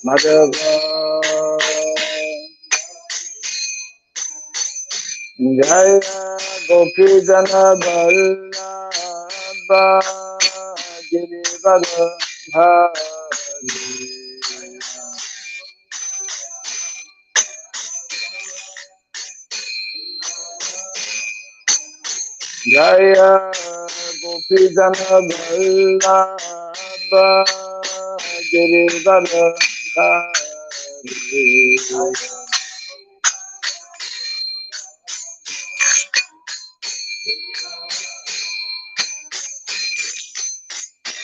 Madhava Jaya Gopi Jana Vallabha Girivara Hari Jaya Gopi Jana Vallabha Girivara Hari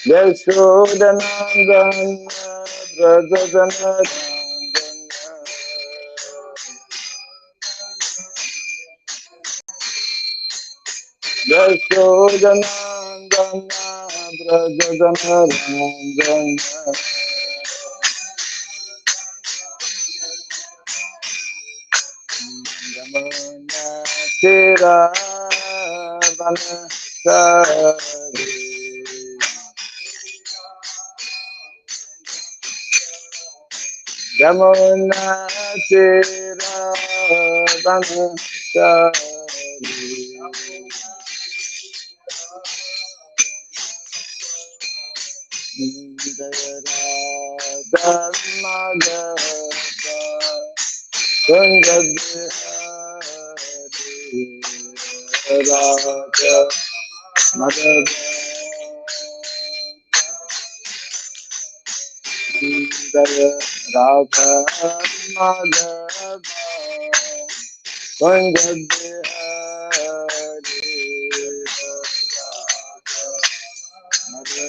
Yashodanandana Brajajanandana Yashodanandana Brajajanandana Yamuna Tira Vanasari Yamuna Tira Vanasari Dhammadava Kundabhihari Radha Madhava Radha Madhava Kundabhihari Radha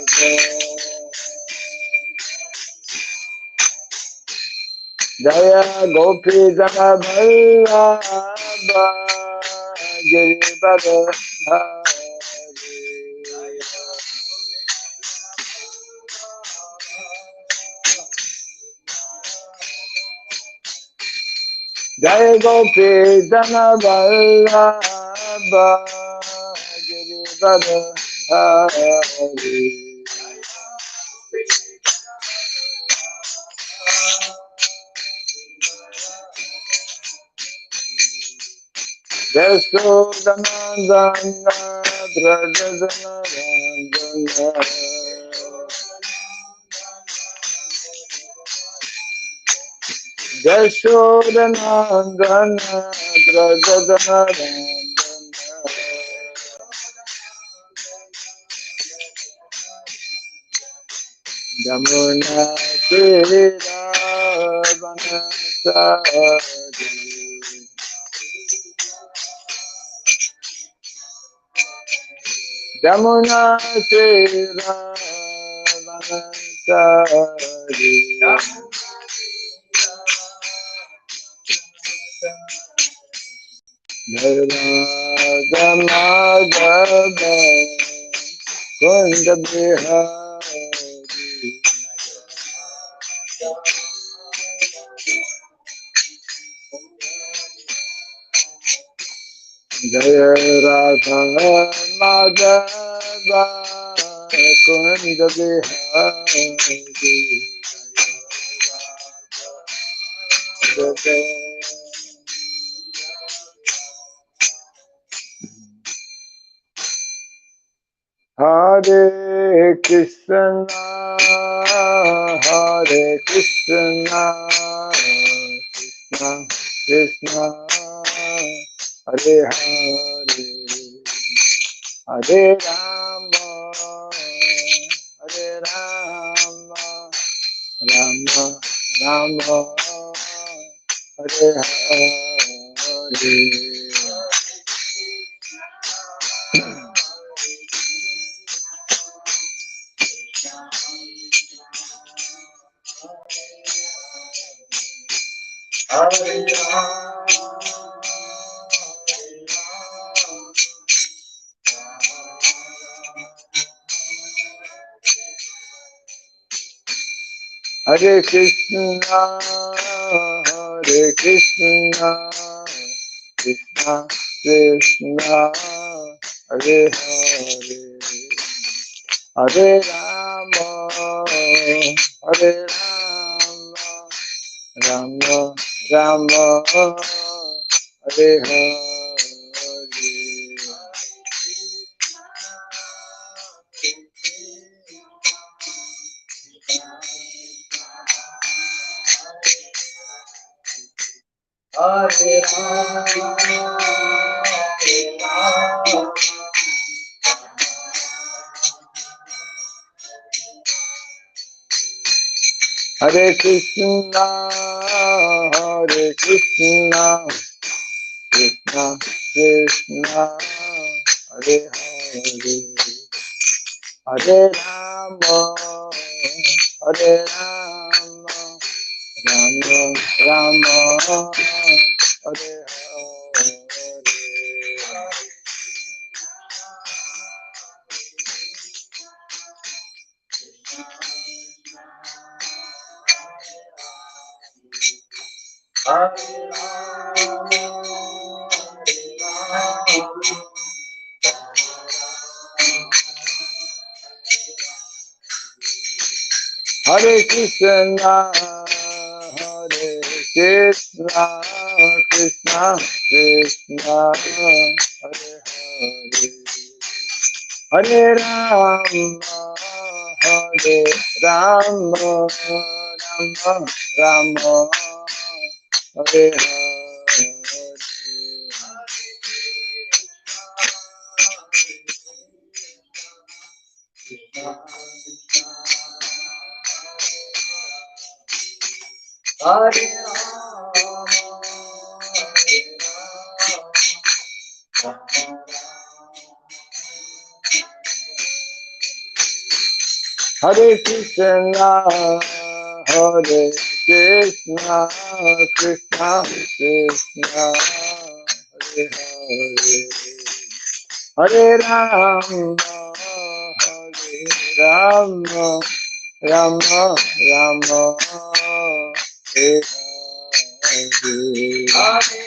Jaya Gopi Jana Vallabha Girivara Hari Jaya Gopi Jana Vallabha Girivara Hari Yashodanandana Brajajanandana Yashodanandana Brajajanandana Yamuna Tira Vanasari Yamuna Tira Vanasari Radha Madhava Kundabhihari Jaya Radha Madhava Kundabhihari Hare Krishna Hare Krishna Krishna Krishna Hare Hare Hare Rama Hare Rama Rama Rama Hare Hare Hare Krishna, Hare Krishna, Krishna Krishna, Hare Hare, Hare Rama, Hare Rama, Rama Rama Hare Hare. Hare Hare Krishna, Hare Krishna, Krishna Krishna, Hare Hare, Hare Rama, Hare Rama, Rama Rama, Hare Hare. Hare Krishna, Hare Krishna, Krishna Krishna, Hare Hare, Hare Rama, Hare Rama, Rama Rama, Hare Hare. Hare Krishna, Hare Krishna, Krishna Krishna, Hare Hare, Hare Rama, Hare Rama, Rama Rama, Hare Hare.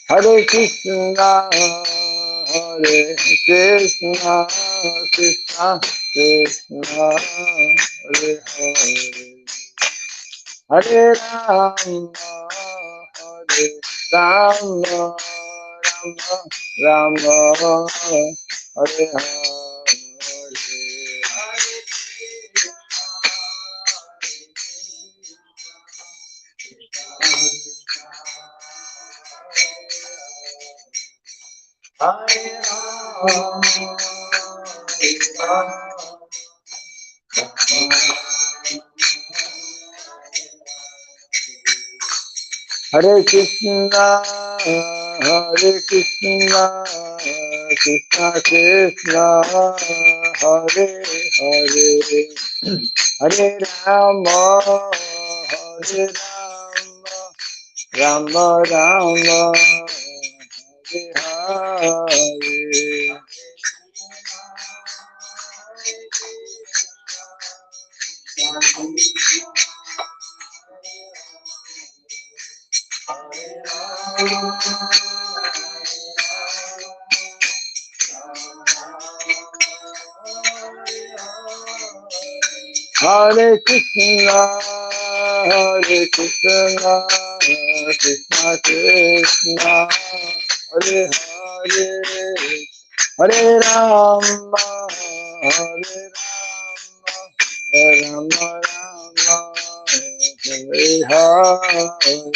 Hare Krishna, Hare Krishna, Krishna Krishna, Hare Hare, Hare Rama, Hare Rama, Rama Rama, Hare Hare. Hare Krishna, Hare Krishna, Krishna Krishna, Hare Hare, Hare Rama, Hare Rama, Rama Rama, Hare Hare. Hare Krishna, Hare Krishna, Krishna Krishna, Hare Hare, Hare Rama, Hare Rama, Rama Rama, Hare Hare.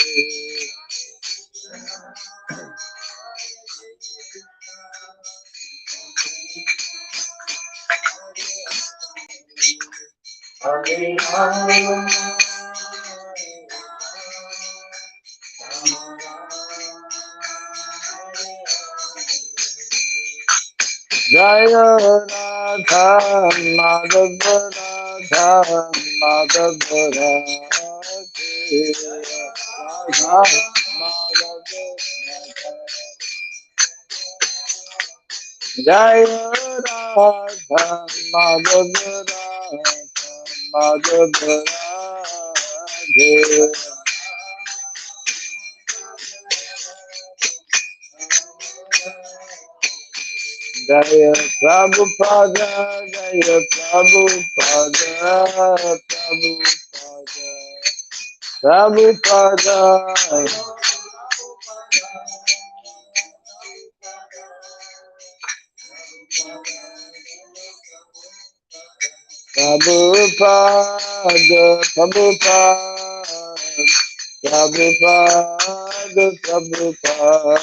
Jaya Radha Madhava, Radha Madhava, Radhe Radha Madhava, Jaya Jaya Prabhupada, Jaya Prabhupada, Prabhupada, Prabhupada, Prabhupada, Prabhupada, Prabhupada.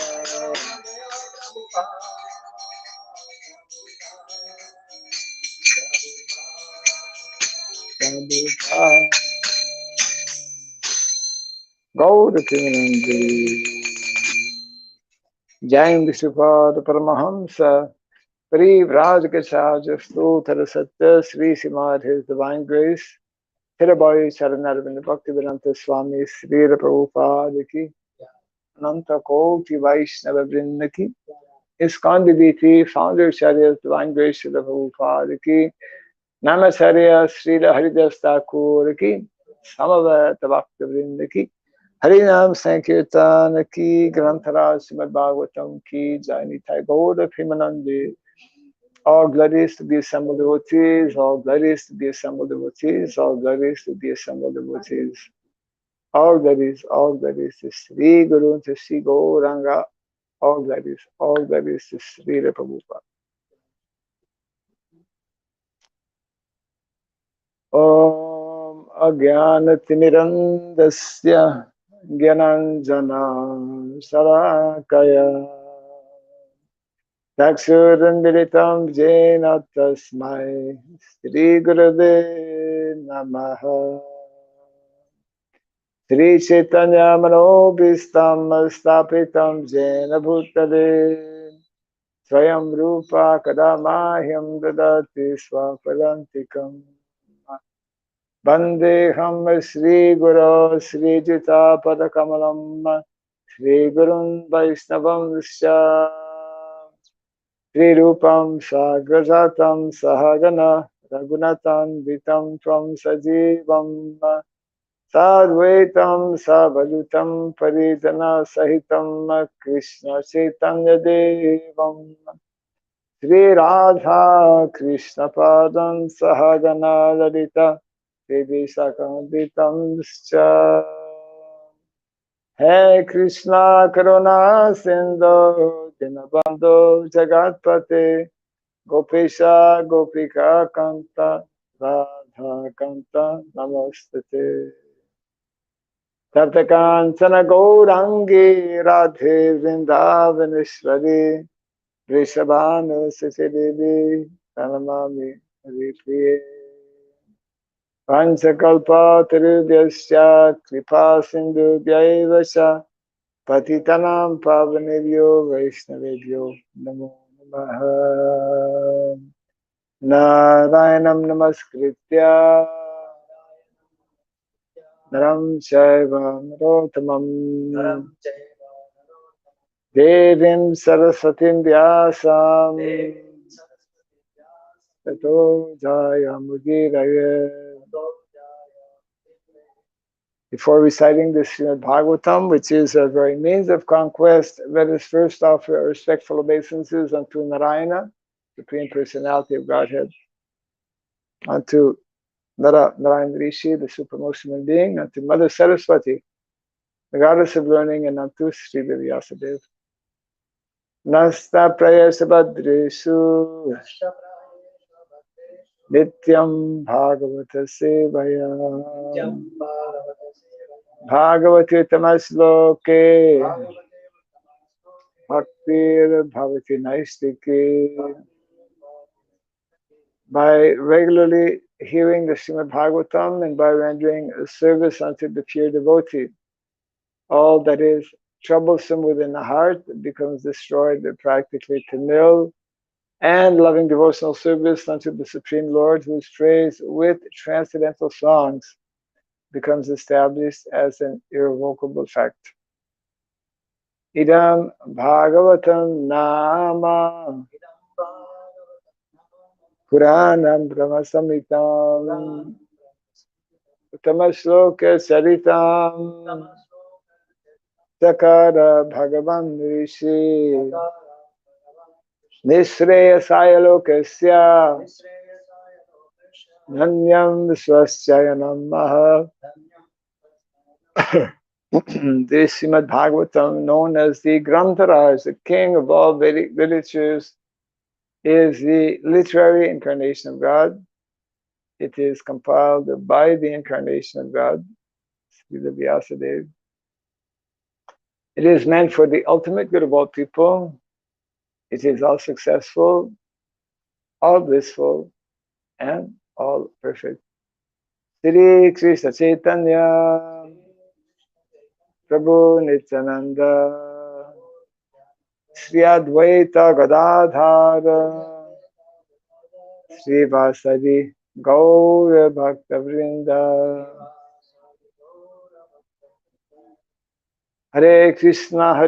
Gaura Premanandi. Jai Vishnupada Paramahamsa. Parivrajakachaja Stotara Satya Sri Srimad His Divine Grace Hirabai Charanarvinda Bhaktivedanta Swami Sri Prabhupada Ki Ananta Koti Vaishnava Vrinda Ki ISKCON DBT Founder Charya Divine Grace Sri Prabhupada Ki Namacharya Sri Haridas Thakur Ki Samavata Bhakta Vrinda Ki Harinam Sankirtan Ki Granthara Srimad Bhagavatam Ki Jai Nitai Gaura Premanandi. All glories to the assembled devotees, all glories to the assembled devotees, all glories to the assembled devotees. All glories to Sri Guru, to Sri Gauranga, all glories to Sri Prabhupada. Om Agyanatimirandasya Gyananjana Sarakaya Takshurandilitam Jena Tasmai Sri Gurave Namaha Sri Chaitanya Manobhistam Stapitam Jena Bhutale Swayam Rupa Kadamahyam Dadati Swapadantikam Vandeham Sri Guru Sri Jita Padakamalam Sri Gurun Vaishnavam Visha Sri Rupam Sagrajatam Sahagana Raghunatan Vitam Tvam Sajivam Sadvaitam Savadutam Parijana Sahitam Krishna Chaitanya Devam Sri Radha Krishna Padam Sahagana Lalita Devi Sakanditam Scha Hey Krishna Karuna Sindhu Dinabandhu Jagatpate Gopesha Gopika Kanta Radha Kanta Namastate Taptakansana Gaurangi Radhe Vrindavaneshwari Vrishabhanu Sasidevi Pranamami Haripriye Panchakalpa Tarubhyasya Kripa Sindhu Vyayavasya Patitanam Pavanebhyo Vaishnavebhyo Namo Namaha Narayanam Namaskritya Naram Chaiva Narottamam Devim Saraswatim Vyasam Tato Jayamudiraye. Before reciting the Srimad Bhagavatam, which is a very means of conquest, let us first offer our respectful obeisances unto Narayana, Supreme Personality of Godhead, unto Narayana Rishi, the Supreme Human Being, unto Mother Saraswati, the Goddess of Learning, and unto Sri Vyasadeva. Nasta Prayasa Badreshu Nityam Bhagavata Sevaya Bhagavati Tamasloke Bhaktir Bhavati Naistike. By regularly hearing the Srimad Bhagavatam and by rendering a service unto the pure devotee, all that is troublesome within the heart becomes destroyed practically to nil, and loving devotional service unto the Supreme Lord, whose praise with transcendental songs becomes established as an irrevocable fact. Idam Bhagavatam Nama Puranam Brahma Samhitam Uttama Saritam Sakara Bhagavan Rishi Nishreyasaya Lokasya Nanyam Swaschayanam Maha. This Srimad Bhagavatam, known as the Grantaraj, the king of all Vedic literatures, is the literary incarnation of God. It is compiled by the incarnation of God, Srila Vyasadeva. It is meant for the ultimate good of all people. It is all successful, all blissful, and all perfect. Sri Krishna Chaitanya Prabhu Nityananda Sri Advaita Gadadhara Sri Vasadi Gaura Bhakta Vrinda. Hare Krishna,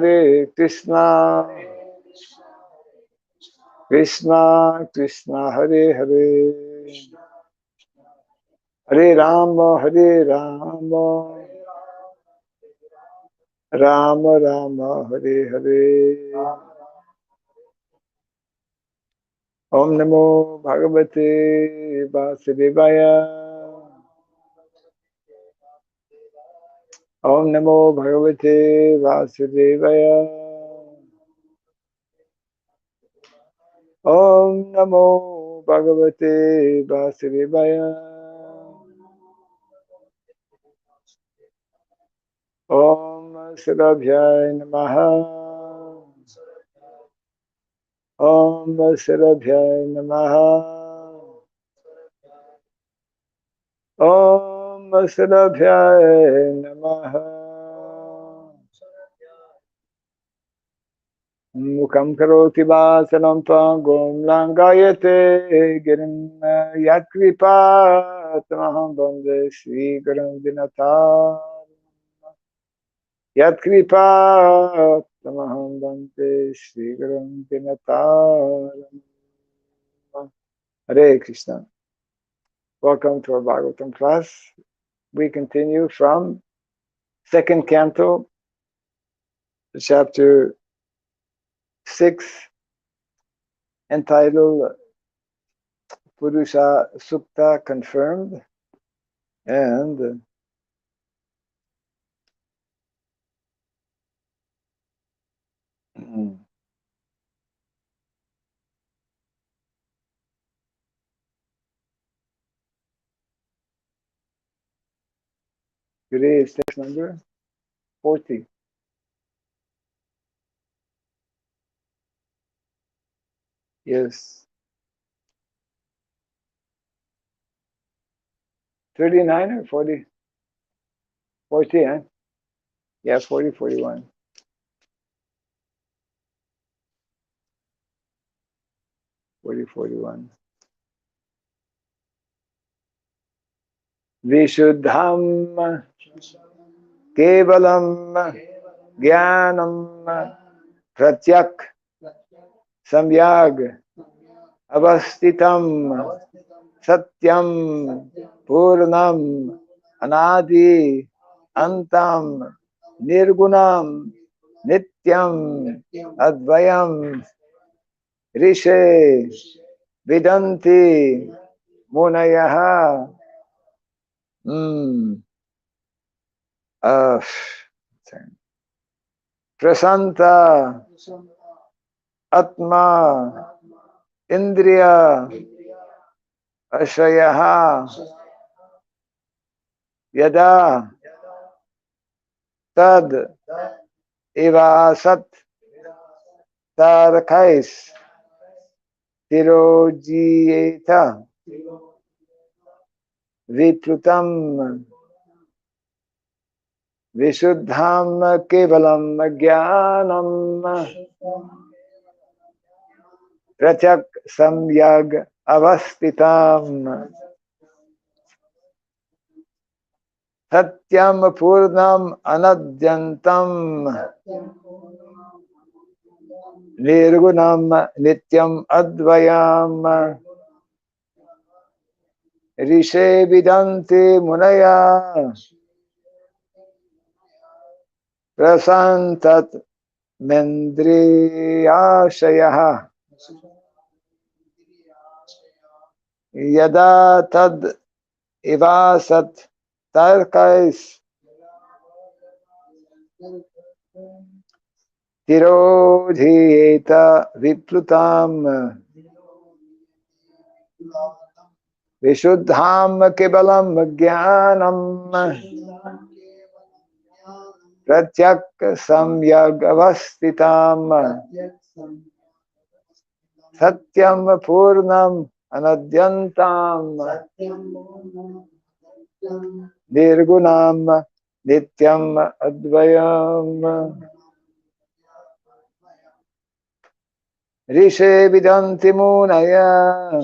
Krishna Krishna, Hare Hare, Hare Rama, Rama Rama, Hare Hare. Om Namo Bhagavate Vasudevaya. Om Namo Bhagavate Vasudevaya. Om Namo Bhagavate Vasudevaya. Om Sarabhyaya Namaha. Om Sarabhyaya Namaha. Om Sarabhyaya Namaha. Mukam karoti vasanam pangum langayate girim yatkripa tamaham bande Sri Gurum Dinata. Yatkripa tamaham bande Sri Gurum Dinata. Hare Krishna. Welcome to our Bhagavatam class. We continue from second canto, chapter 6, entitled Purusha Sukta Confirmed, and today is text number 40. Yes. 39 or 40? 40, huh? Yeah, 40, 41. 40, 41. Vishuddham Kevalam Jnanam Pratyak Samyag Avastitam Satyam Purnam Anadi Antam Nirgunam Nityam Advayam Rishe Vidanti Munayaha. Prasanta Atma Indriya Ashayaha Yada Tad Ivasat Tarakais Tirojiyeta Viplutam Vishuddham Kevalam Jnanam Pratyak Samyag Avastitam Satyam Purnam Anadyantam Nirgunam Nityam Advayam ऋषे विदन्ति मुनया प्रशान्तत मेन्द्रियाशयः यदा तद इवासत तर्कैः तिरोधीयेत विप्लुताम् विशुद्धाम् केवलम् ज्ञानम् प्रत्यक् सम्यग् अवस्थिताम् सत्यम् पूर्णम् अनद्यन्ताम् निर्गुणम् नित्यम् अद्वयम् ऋषे विदन्ति मुनयः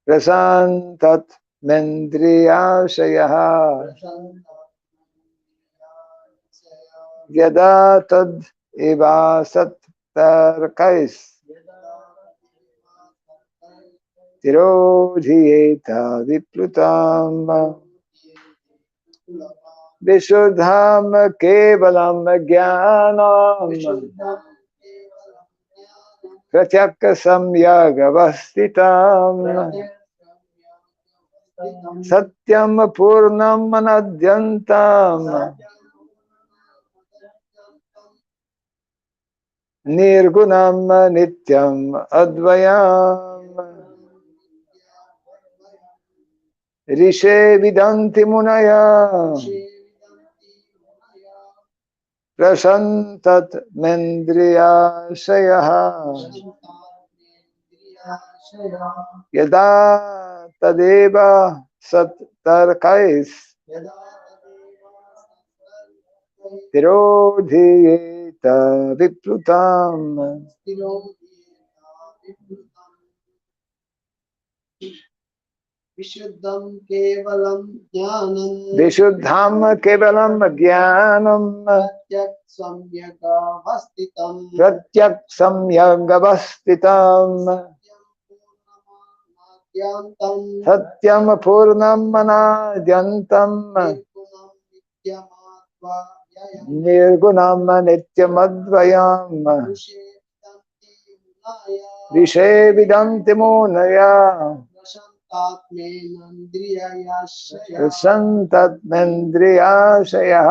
प्रशान्तत मेन्द्रियाशयः यदा तद इवासत तर्कैः तिरोधीयेत विप्लुताम् विशुद्धम् केवलम् ज्ञानम् प्रत्यक् सम्यग् अवस्थितम् सत्यम् पूर्णम् अनद्यन्तम् निर्गुणम् नित्यम् अद्वयम् ऋषे विदन्ति मुनयः प्रशान्तत मेन्द्रियाशयः यदा तदेव सत् तर्कैः तिरोधीयेत विप्लुताम् विशुद्धं केवलं ज्ञानं विशुद्धम् केवलम् ज्ञानम् प्रत्यक् सम्यग् अवस्थितम् सत्यम् पूर्णम् अनाद्यन्तम् निर्गुणम् नित्यमद्वयम् ऋषे विदन्ति मुनयः प्रशान्तमेन्द्रियाशयः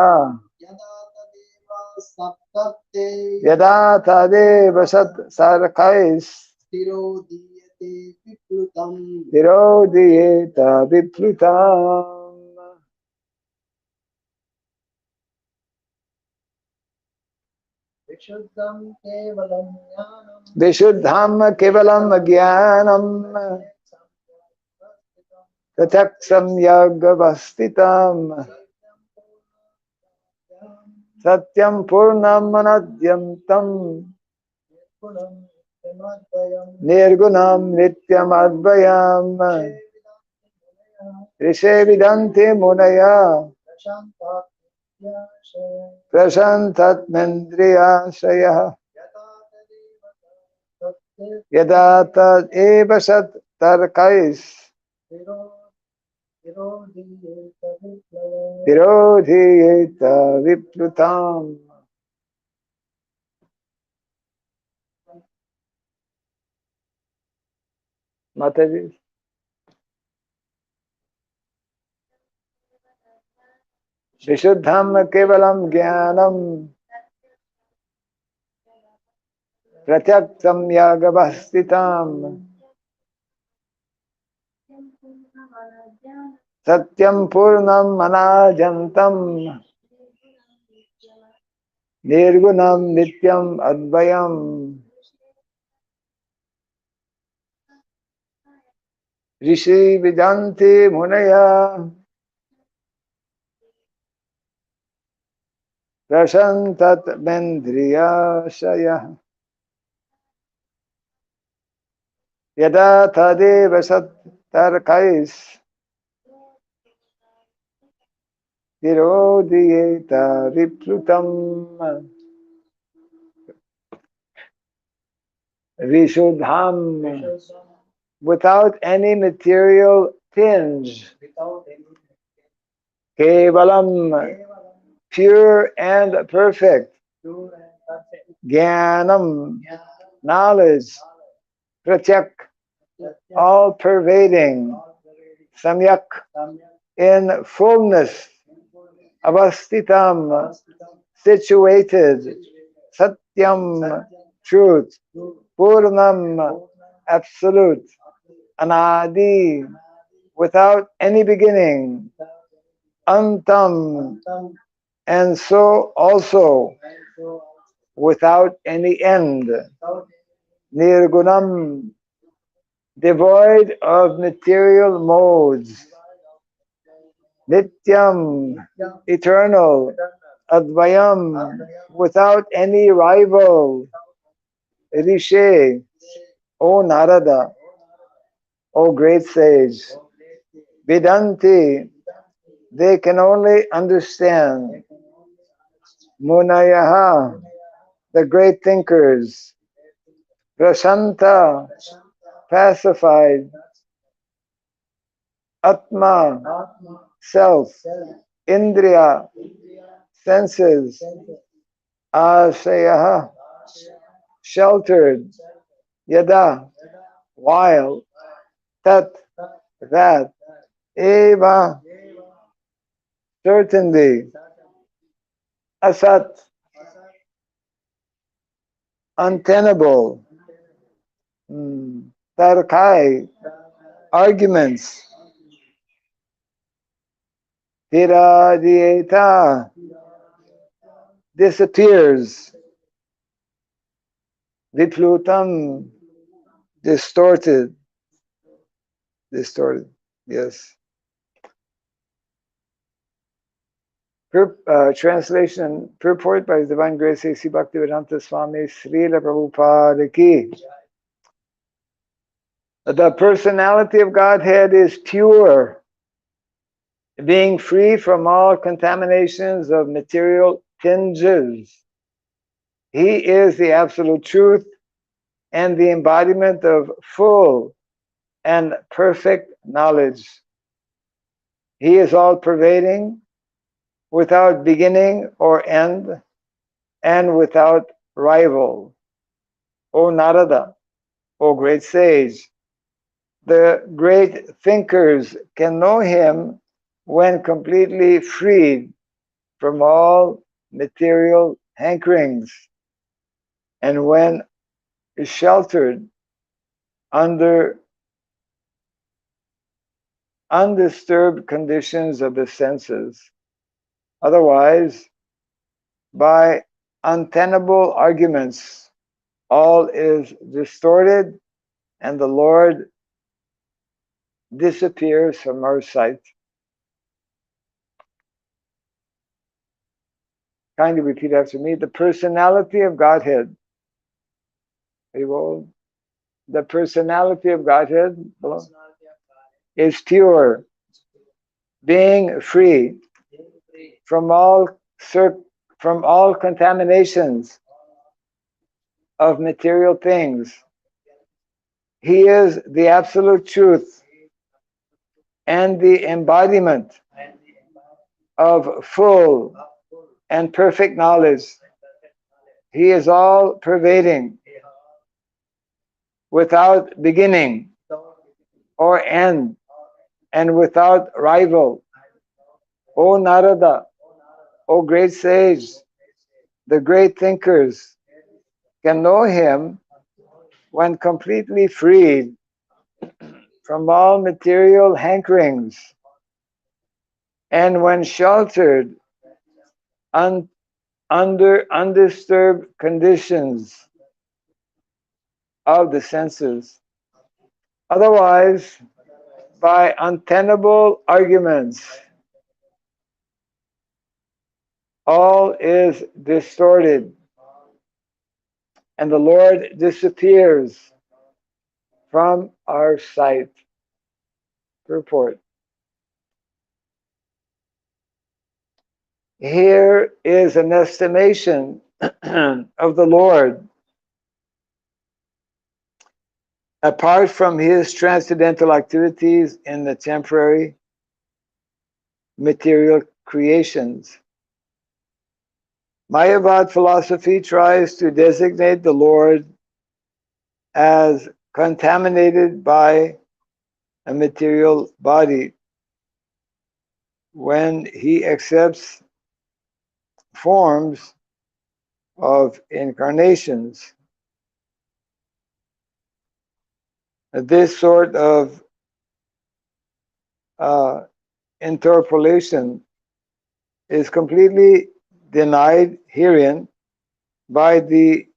यदा तदेव सत् तर्कैः तिरोधीयेत विप्लुताम् विशुद्धम् केवलम् ज्ञानम् प्रत्यक् सम्यग् अवस्थितम् सत्यम् पूर्णम् अनद्यन्तम् निर्गुणम् नित्यम् अद्वयम् ऋषे विदन्ति मुनयः प्रशान्तमेन्द्रियाशयः यदा तदेव सत् तर्कैः तिरोधीयेत विप्लुताम् माताजी विशुद्धम् केवलम् ज्ञानम् प्रत्यक् सम्यग् अवस्थितम् सत्यम् पूर्णम् अनाद्यन्तम् निर्गुणम् नित्यम् अद्वयम् ऋषि विदन्ति मुनयः प्रशान्तमेन्द्रियाशयः यदा तदेव सत् तर्कैः तिरोधीयेत विप्लुतम् विशुद्धम् without any material tinge. Kevalam, pure and perfect. Jnanam, knowledge. Pratyak, all pervading. Samyak, in fullness. Avastitam, situated. Satyam, truth. Purnam, absolute. Anadi, without any beginning. Antam, and so also without any end. Nirgunam, devoid of material modes. Nityam, eternal. Advayam, without any rival. Rishe, O Narada, O great sage. Vedanti, they can only understand. Munayaha, the great thinkers. Prasanta, pacified. Atma, self. Indriya, senses. Ashayaha, sheltered. Yada, while. Tat, that. Eva, certainly. Asat, untenable. Tarkai, arguments. Tiradieta, disappears. Viplutam, distorted. Distorted, yes. Translation and purport by His Divine Grace A.C. Bhaktivedanta Swami Srila Prabhupada Ki. The personality of Godhead is pure, being free from all contaminations of material tinges. He is the absolute truth and the embodiment of full and perfect knowledge. He is all pervading, without beginning or end, and without rival. O Narada, O great sage, the great thinkers can know him when completely freed from all material hankerings and when sheltered under undisturbed conditions of the senses. Otherwise, by untenable arguments, all is distorted and the Lord disappears from our sight. Kindly repeat after me. The personality of Godhead. The personality of Godhead is pure, being free from all contaminations of material things. He is the absolute truth and the embodiment of full and perfect knowledge. He is all pervading, without beginning or end, and without rival. O Narada, O great sage, the great thinkers can know him when completely freed from all material hankerings and when sheltered under undisturbed conditions of the senses. Otherwise, by untenable arguments, all is distorted and the Lord disappears from our sight. Purport. Here is an estimation of the Lord. apart from his transcendental activities in the temporary material creations. Mayavad philosophy tries to designate the Lord as contaminated by a material body when he accepts forms of incarnations. This sort of interpolation is completely denied herein by the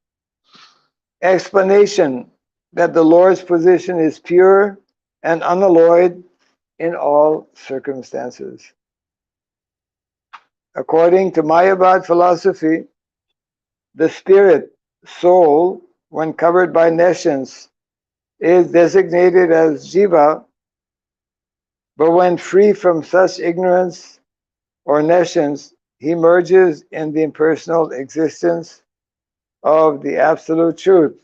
explanation that the Lord's position is pure and unalloyed in all circumstances. According to Mayavad philosophy, the spirit, soul, when covered by nescience, is designated as jiva, but when free from such ignorance or nescience, he merges in the impersonal existence of the absolute truth.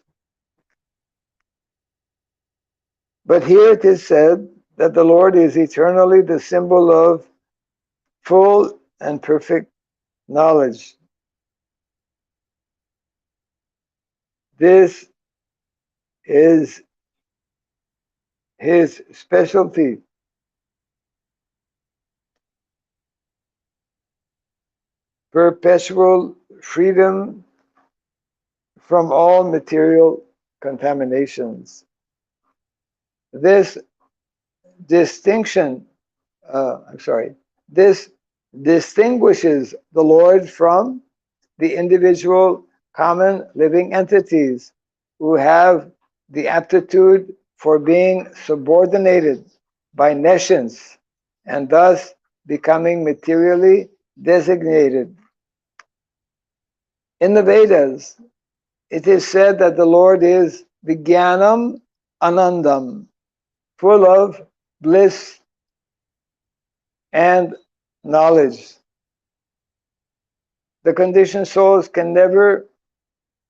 But here it is said that the Lord is eternally the symbol of full and perfect knowledge. This is his specialty. Perpetual freedom from all material contaminations. This distinction, this distinguishes the Lord from the individual common living entities who have the aptitude for being subordinated by nescience and thus becoming materially designated. In the Vedas, it is said that the Lord is Vijnanam Anandam, full of bliss and knowledge. The conditioned souls can never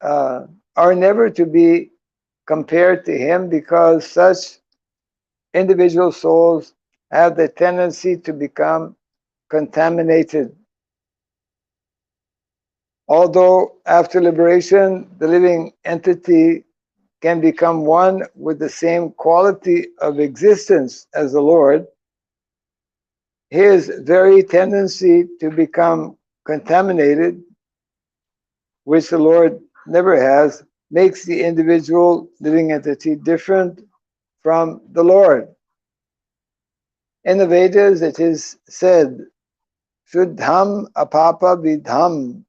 are never to be compared to him because such individual souls have the tendency to become contaminated. Although after liberation, the living entity can become one with the same quality of existence as the Lord, his very tendency to become contaminated, which the Lord never has, makes the individual living entity different from the Lord. In the Vedas, it is said, Sridham apapa vidham.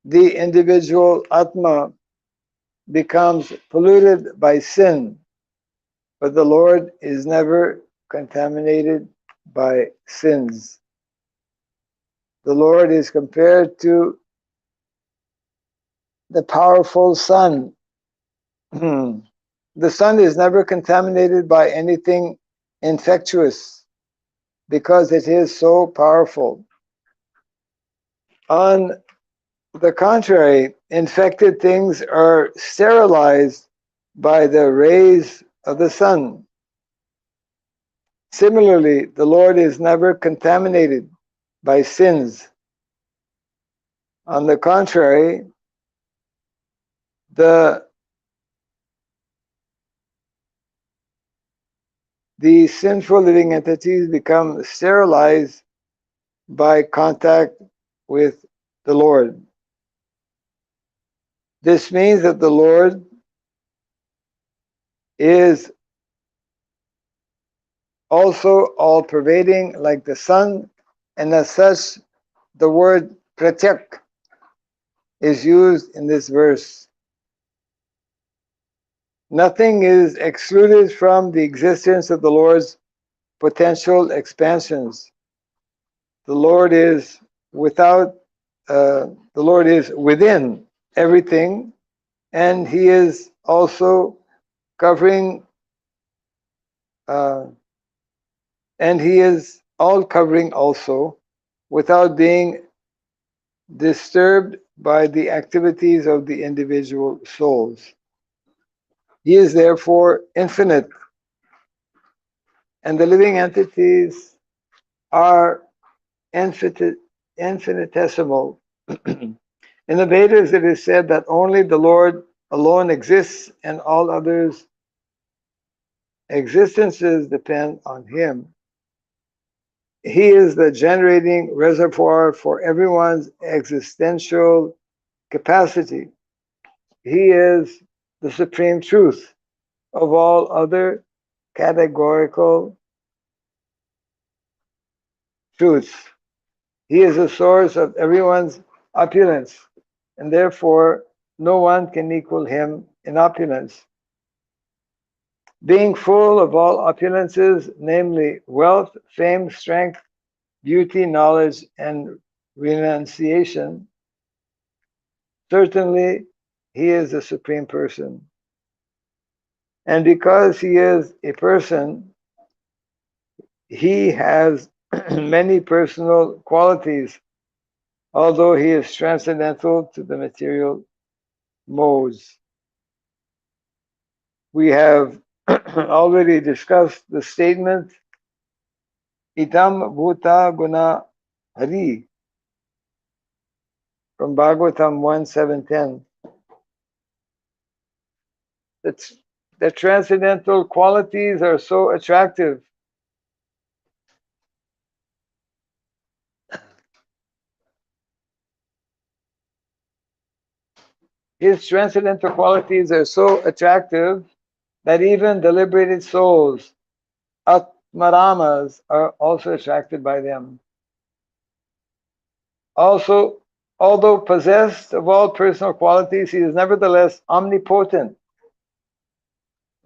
The individual Atma becomes polluted by sin, but the Lord is never contaminated by sins. The Lord is compared to the powerful sun. The sun is never contaminated by anything infectious because it is so powerful. On the contrary, infected things are sterilized by the rays of the sun. Similarly, the Lord is never contaminated by sins. On the contrary, the sinful living entities become sterilized by contact with the Lord. This means that the Lord is also all-pervading like the sun, and as such, the word pratyak is used in this verse. Nothing is excluded from the existence of the Lord's potential expansions. The Lord is the Lord is within everything, and he is also covering and he is all covering also without being disturbed by the activities of the individual souls. He is therefore infinite, and the living entities are infinitesimal. In the Vedas, it is said that only the Lord alone exists, and all others' existences depend on Him. He is the generating reservoir for everyone's existential capacity. He is the supreme truth of all other categorical truths. He is the source of everyone's opulence, and therefore no one can equal him in opulence. Being full of all opulences, namely wealth, fame, strength, beauty, knowledge, and renunciation, certainly he is the Supreme Person. And because he is a person, he has many personal qualities, although he is transcendental to the material modes. We have already discussed the statement, Itam Bhuta Guna Hari, from Bhagavatam 1:7-10. The transcendental qualities are so attractive. His transcendental qualities are so attractive that even the liberated souls, Atmaramas, are also attracted by them. Also, although possessed of all personal qualities, he is nevertheless omnipotent.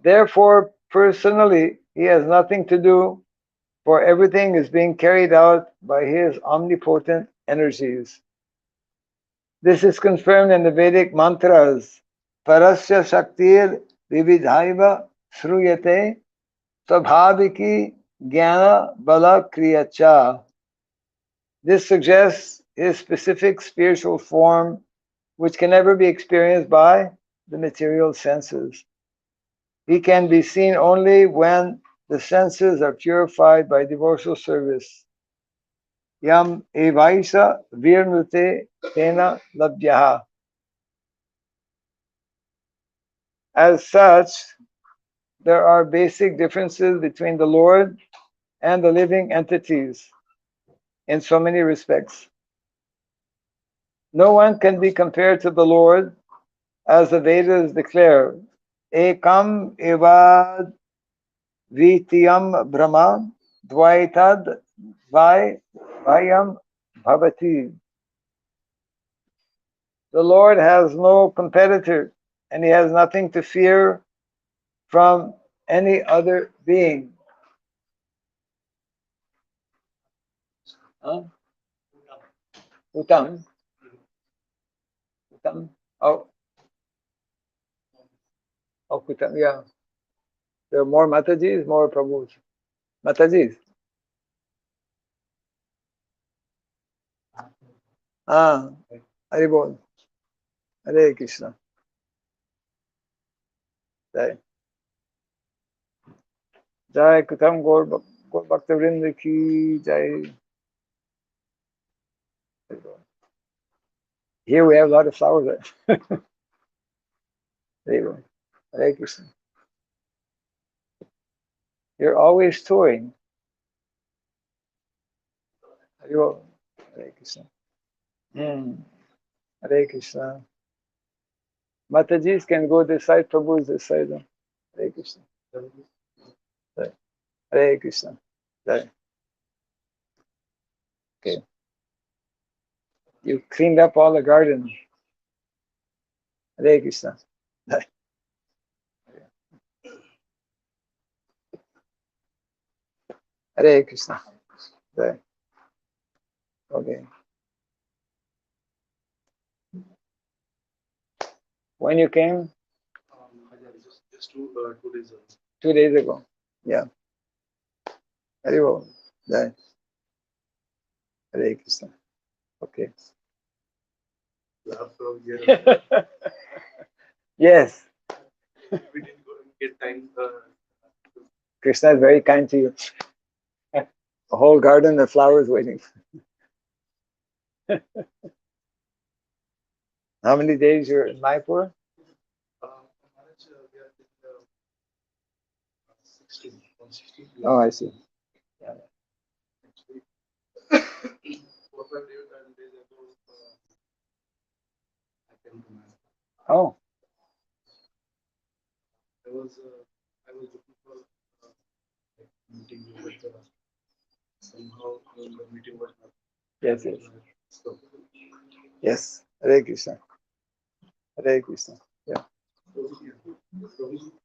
Therefore, personally, he has nothing to do, for everything is being carried out by his omnipotent energies. This is confirmed in the Vedic mantras. Parasya Shaktir Vividhaiva Sruyate Swabhaviki Jnana Bala Kriyacha. This suggests his specific spiritual form, which can never be experienced by the material senses. He can be seen only when the senses are purified by devotional service. Yam evaisa virnute tena labhyaha. As such, there are basic differences between the Lord and the living entities in so many respects. No one can be compared to the Lord, as the Vedas declare, Ekam evad vitiyam brahma dvaitad vayam bhavati. The Lord has no competitor, and he has nothing to fear from any other being. Huh? Uttam. Uttam. Oh, Uttam, yeah. There are more Matajis, more Prabhus. Matajis. Ah, Haribol. Hare Krishna. Jai. Jai Kutam Gaur Bhakta Vrinda ki Jai. Here we have a lot of flowers. There you go. Hare Krishna. You're always touring. Hare Krishna. Hare Krishna. Matajis can go this side, Prabhu's this side. Hare Krishna. Jai. Hare Krishna. Jai. Okay. You cleaned up all the garden. Hare Krishna. Jai. Hare Krishna. Jai. Okay. When you came? Just 2 days ago. 2 days ago. Yeah. Very well. Jai. Hare Krishna. Okay. Last from here. Yes. We didn't go Krishna is very kind to you. A whole garden of flowers waiting. How many days you're in Mayapur? Maharaj, we are in 16, 116. Oh, I see. Yeah. Actually, 4-5 days ago, I came to Mayapur. Oh, I was looking for like meeting you, but somehow the meeting was not. yes, yes. So, Yes. Hare Krishna. Hare Krishna. Yeah.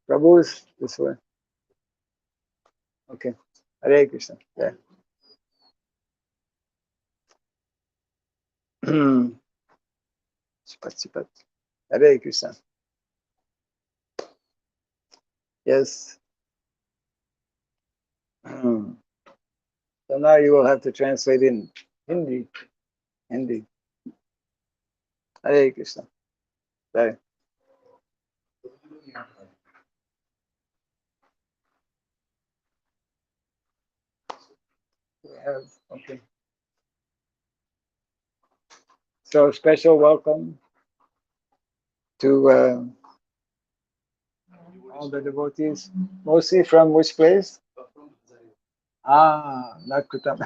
Prabhu is this way. Okay. Hare Krishna. Yeah. Chipat. Hare Krishna. Yes. So now you will have to translate in Hindi. Hindi. Hare Krishna. Hare. We have, okay. So special welcome to all the devotees, mostly from which place? Ah, not Kutam.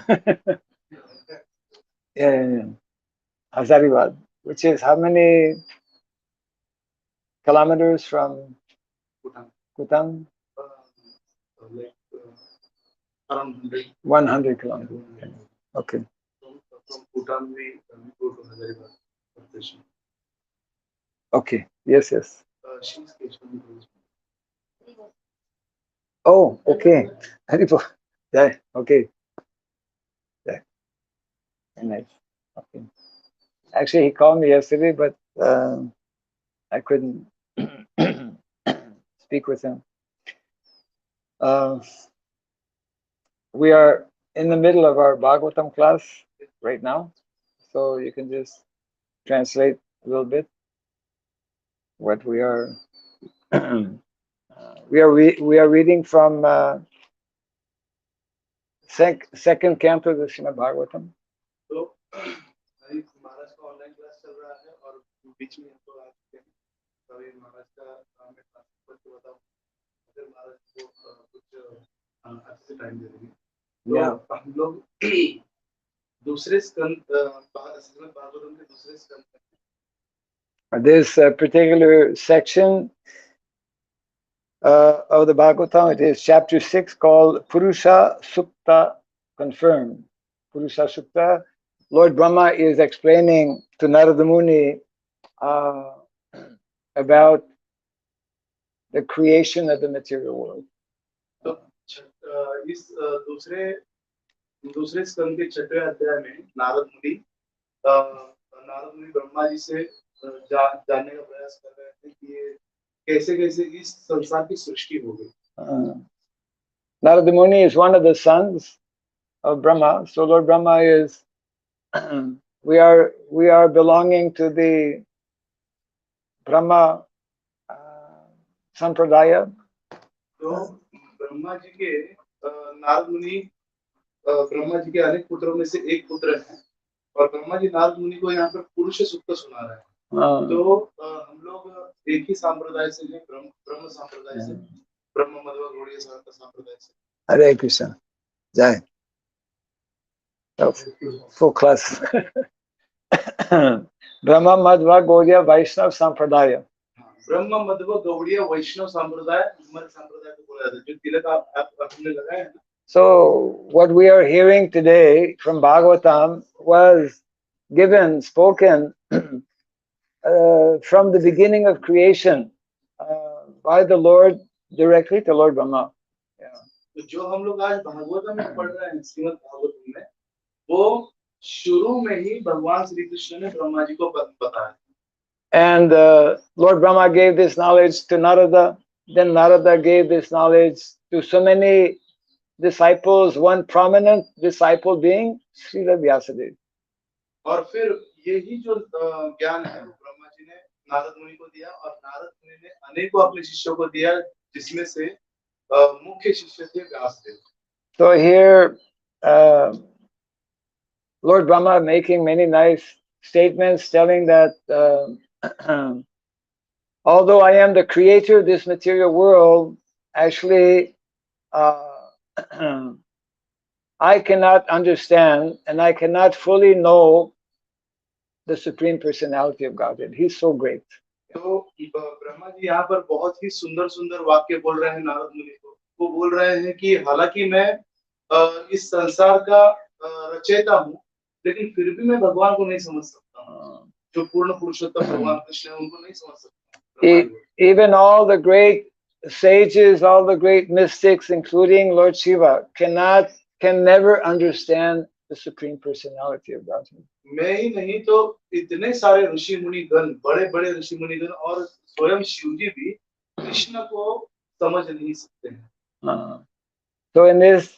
Yeah. Hazaribagh, which is how many kilometers from Kutam? like around 100. 100 kilometers. Okay. From Bhutan, we go to Nandigram station. Okay. Yes, yes. She's Krishna. Oh, okay. Haribol. Yeah, okay. Yeah. Very nice. Okay. Actually, he called me yesterday, but I couldn't speak with him. We are in the middle of our Bhagavatam class right now, so you can just translate a little bit what we are. We are reading from second canto of the Srimad Bhagavatam. तो अभी महाराज का online class चल रहा है और बीच में हमको आज के अभी महाराज का मैं क्लास को बताऊं फिर महाराज को कुछ अच्छे से टाइम दे देंगे तो हम लोग दूसरे स्कंद श्रीमद् भागवतम के दूसरे स्कंद This particular section of the Bhagavatam, it is chapter 6 called Purusha Sukta Confirmed. Purusha Sukta, Lord Brahma is explaining to Narada Muni about the creation of the material world. तो इस दूसरे स्कंद के 6वें अध्याय में नारद मुनि ब्रह्मा जी से जानने का प्रयास कर रहे थे कि ये कैसे कैसे इस संसार की सृष्टि हो गई. Narada Muni is one of the sons of Brahma. So Lord Brahma is, we are belonging to the Brahma Sampradaya. तो ब्रह्मा जी के नारद मुनि ब्रह्मा जी के अनेक पुत्रों में से एक पुत्र हैं और ब्रह्मा जी नारद मुनि को यहाँ पर पुरुष सूक्त सुना रहे हैं. तो हम लोग एक ही संप्रदाय से हैं, ब्रह्म संप्रदाय से, ब्रह्म मध्व गौड़ीय संप्रदाय से. Hare Krishna. Jai. Full class. Brahma Madhva Gaudiya Vaishnav Sampradaya. ब्रह्म मध्व गौड़ीय वैष्णव संप्रदाय हमारे संप्रदाय को बोला जाता है जो तिलक आप हमने लगाया है. So what we are hearing today from Bhagavatam was spoken from the beginning of creation by the Lord directly to Lord Brahma. तो जो हम लोग आज भागवतम में पढ़ रहे हैं श्रीमद् भागवतम में वो शुरू में ही भगवान श्री कृष्ण ने ब्रह्मा जी को बताया. And Lord Brahma gave this knowledge to Narada. Then Narada gave this knowledge to so many disciples, one prominent disciple being Srila Vyasadeva. और फिर यही जो ज्ञान है ब्रह्मा जी ने नारद मुनि को दिया और नारद मुनि ने अनेकों अपने शिष्यों को दिया जिसमें से मुख्य शिष्य थे Vyasdev. So here, Lord Brahma making many nice statements telling that although I am the creator of this material world, actually I cannot understand and I cannot fully know the Supreme Personality of Godhead. He's so great. तो ब्रह्मा जी यहाँ पर बहुत ही सुंदर सुंदर वाक्य बोल रहे हैं नारद मुनि को। वो बोल रहे हैं कि हालांकि मैं इस संसार का रचयिता हूँ, लेकिन फिर भी मैं भगवान को नहीं समझ सकता हूँ। जो पूर्ण पुरुषोत्तम भगवान कृष्ण है उनको नहीं समझ सकता। Even all the great sages, all the great mystics, including Lord Shiva, can never understand the Supreme Personality of Godhead. मैं ही नहीं तो इतने सारे ऋषि मुनिगण, बड़े बड़े ऋषि मुनिगण और स्वयं शिव जी भी कृष्ण को समझ नहीं सकते हैं। So in this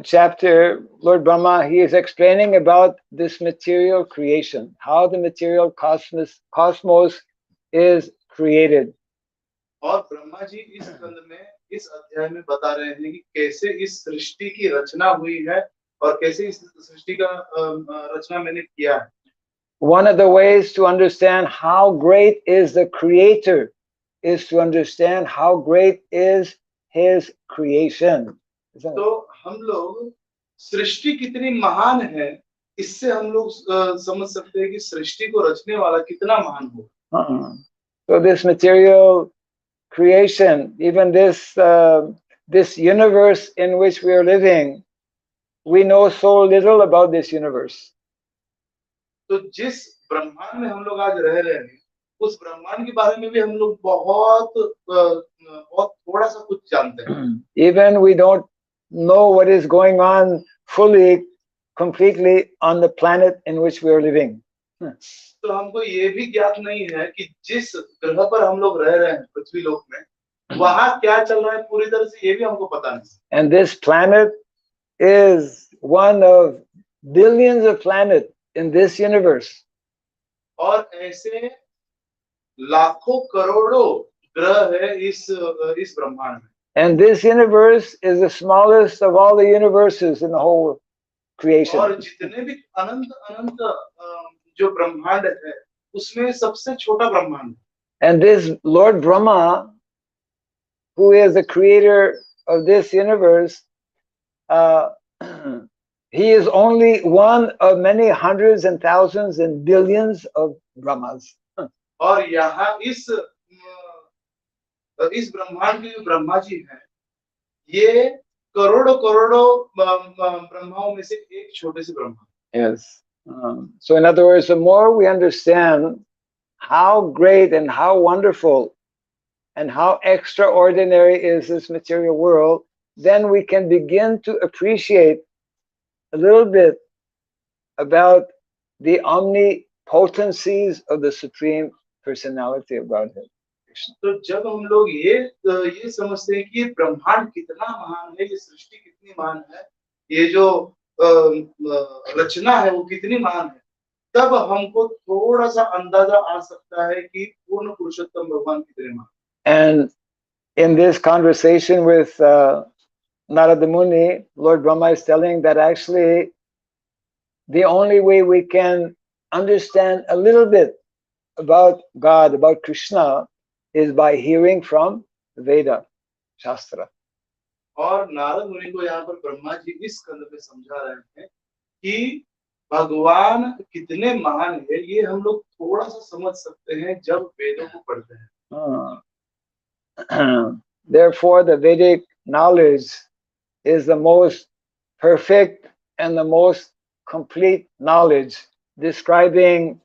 chapter, Lord Brahma, he is explaining about this material creation, how the material cosmos is created. और ब्रह्मा जी इस खंड में, इस अध्याय में बता रहे हैं कि कैसे इस सृष्टि की रचना हुई है और कैसे इस सृष्टि का रचना मैंने किया है। One of the ways to understand how great is the Creator is to understand how great is His creation. तो हम लोग सृष्टि कितनी महान है, इससे हम लोग समझ सकते हैं कि सृष्टि को रचने वाला कितना महान होगा। So this material creation, even this universe in which we are living, we know so little about this universe. तो जिस ब्रह्मांड में हम लोग आज रह रहे हैं, उस ब्रह्मांड के बारे में भी हम लोग बहुत थोड़ा सा कुछ जानते हैं। Even we don't know what is going on fully, completely on the planet in which we are living. तो हमको ये भी ज्ञात नहीं है कि जिस ग्रह पर हम लोग रह रहे हैं, पृथ्वी लोक में, वहां क्या चल रहा है पूरी तरह से, ये भी हमको पता नहीं। And this planet is one of billions of planets in this universe. और ऐसे लाखों करोड़ों ग्रह है इस ब्रह्मांड में। And this universe is the smallest of all the universes in the whole creation. और जितने भी अनंत अनंत जो ब्रह्मांड है, उसमें सबसे छोटा ब्रह्मांड। And this Lord Brahma, who is the creator of this universe, he is only one of many hundreds and thousands and billions of Brahmas. और यहाँ इस ब्रह्मांड के जो ब्रह्मा जी हैं, ये करोड़ों करोड़ों ब्रह्माओं में से एक छोटे से Brahma. Yes. So in other words, the more we understand how great and how wonderful and how extraordinary is this material world, then we can begin to appreciate a little bit about the omnipotencies of the Supreme Personality of Godhead. तो जब हम लोग ये समझते हैं कि ये ब्रह्मांड कितना महान है, ये सृष्टि कितनी महान है, ये जो रचना है वो कितनी महान है, तब हमको थोड़ा सा अंदाजा आ सकता है कि पूर्ण पुरुषोत्तम भगवान कितने महान। And in this conversation with Narada Muni, Lord Brahma is telling that actually the only way we can understand a little bit about God, about Krishna, is by hearing from Veda, Shastra. और नारद मुनि को यहाँ पर ब्रह्मा जी इस खंड में समझा रहे हैं कि भगवान कितने महान है, ये हम लोग थोड़ा सा समझ सकते हैं जब वेदों को पढ़ते हैं। Therefore, the Vedic knowledge is the most perfect and the most complete knowledge, describing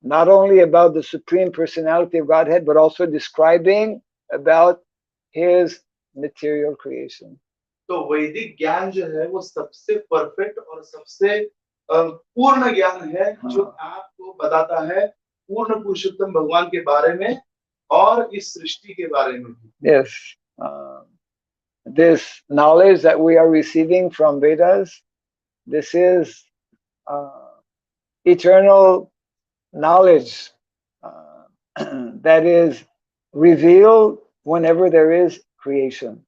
not only about the Supreme Personality of Godhead, but also describing about His material creation. तो वैदिक ज्ञान जो है वो सबसे परफेक्ट और सबसे पूर्ण ज्ञान है, जो आपको बताता है पूर्ण पुरुषोत्तम भगवान के बारे में और इस सृष्टि के बारे में। Yes, this knowledge that we are receiving from Vedas, this is eternal knowledge that is revealed whenever there is creation.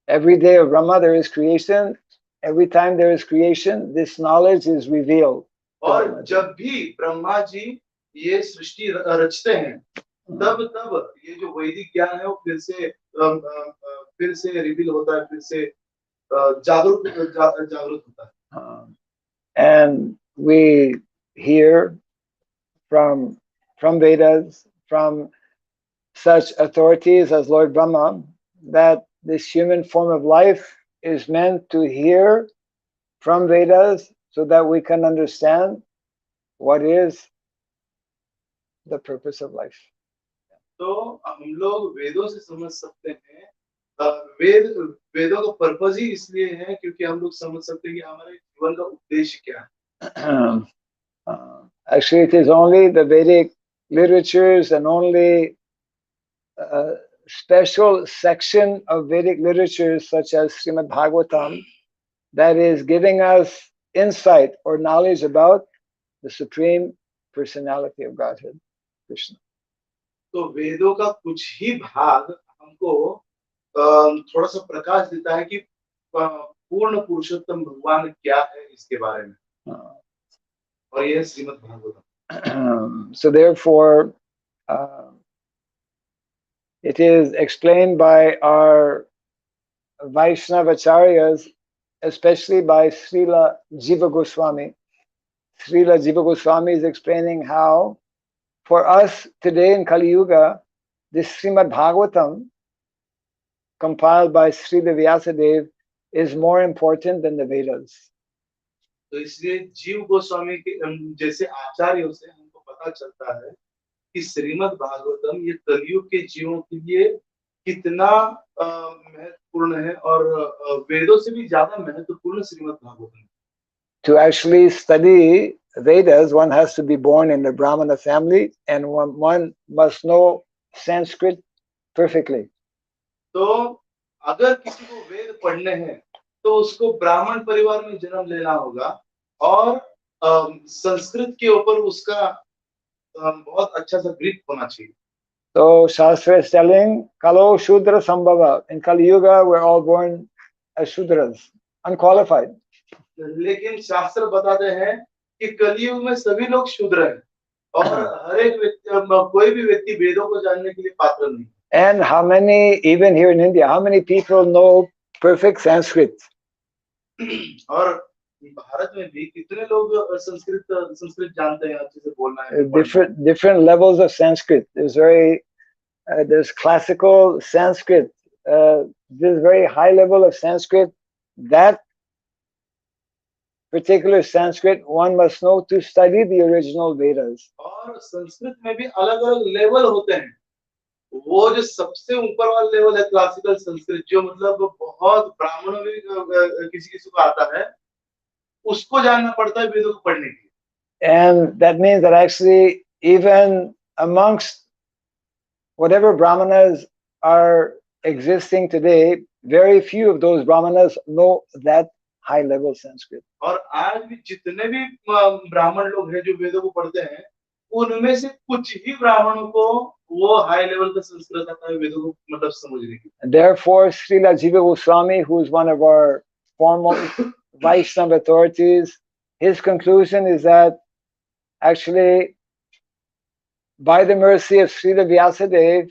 Every day of Brahma there is creation. Every time there is creation, this knowledge is revealed. और जब भी ब्रह्मा जी ये सृष्टि रचते हैं, तब ये जो वैदिक ज्ञान है वो फिर से रिवील होता है, फिर से जागरूक होता है. And we hear from Vedas, from such authorities as Lord Brahma, that this human form of life is meant to hear from Vedas so that we can understand what is the purpose of life. तो हम लोग वेदों से समझ सकते हैं, वेदों का पर्पस ही इसलिए है क्योंकि हम लोग समझ सकते हैं कि हमारे जीवन का उद्देश्य क्या है. Actually, it is only the Vedic literatures and only a special section of Vedic literatures such as Srimad Bhagavatam that is giving us insight or knowledge about the Supreme Personality of Godhead, Krishna. तो वेदों का कुछ ही भाग हमको थोड़ा सा प्रकाश देता है कि पूर्ण पुरुषोत्तम भगवान क्या है इसके बारे में, और यह Shrimad Bhagavatam. So therefore, it is explained by our Vaishnava acharyas, especially by Srila Jiva Goswami. Srila Jiva Goswami is explaining how, for us today in Kali Yuga, this Srimad Bhagavatam, compiled by Srila Vyasadeva, is more important than the Vedas. तो इसलिए जीव गोस्वामी के जैसे आचार्यों से हमको पता चलता है कि श्रीमद् भागवतम ये कलियुग के जीवों के लिए कितना महत्वपूर्ण है, और वेदों से भी ज्यादा महत्वपूर्ण Shrimad Bhagavatam. To actually study Vedas, one has to be born in the Brahmana family, and one must know Sanskrit perfectly. तो अगर किसी को वेद पढ़ने हैं तो उसको ब्राह्मण परिवार में जन्म लेना होगा, और संस्कृत के ऊपर उसका बहुत अच्छा सा ग्रिप होना चाहिए. So Shastra is telling, Kalo Shudra Sambhava. In Kali Yuga, we're all born as Shudras, unqualified. लेकिन शास्त्र बताते हैं कि कलियुग में सभी लोग शूद्र हैं, और हर एक व्यक्ति, कोई भी व्यक्ति वेदों को जानने के लिए पात्र नहीं. And how many, even here in India, how many people know perfect Sanskrit? और भारत में भी कितने लोग संस्कृत जानते हैं, अच्छे से बोलना है. Different levels of Sanskrit. There's classical Sanskrit. There's very high level of Sanskrit. That particular Sanskrit one must know to study the original Vedas. और संस्कृत में भी अलग-अलग लेवल होते हैं. वो जो सबसे ऊपर वाला लेवल है क्लासिकल संस्कृत, जो मतलब बहुत ब्राह्मणों में किसी को आता है, उसको जानना पड़ता है वेदों को पढ़ने के लिए. And that means that actually even amongst whatever brahmanas are existing today, very few of those brahmanas know that high level Sanskrit. और आज भी जितने भी ब्राह्मण लोग हैं जो वेदों को पढ़ते हैं, उनमें से कुछ ही ब्राह्मणों को वो हाई लेवल का संस्कृत आता है वेदों को मतलब समझने की. Therefore, Srila Jiva Goswami, who is one of our foremost Vaishnava authorities, his conclusion is that actually, by the mercy of Srila Vyasadeva,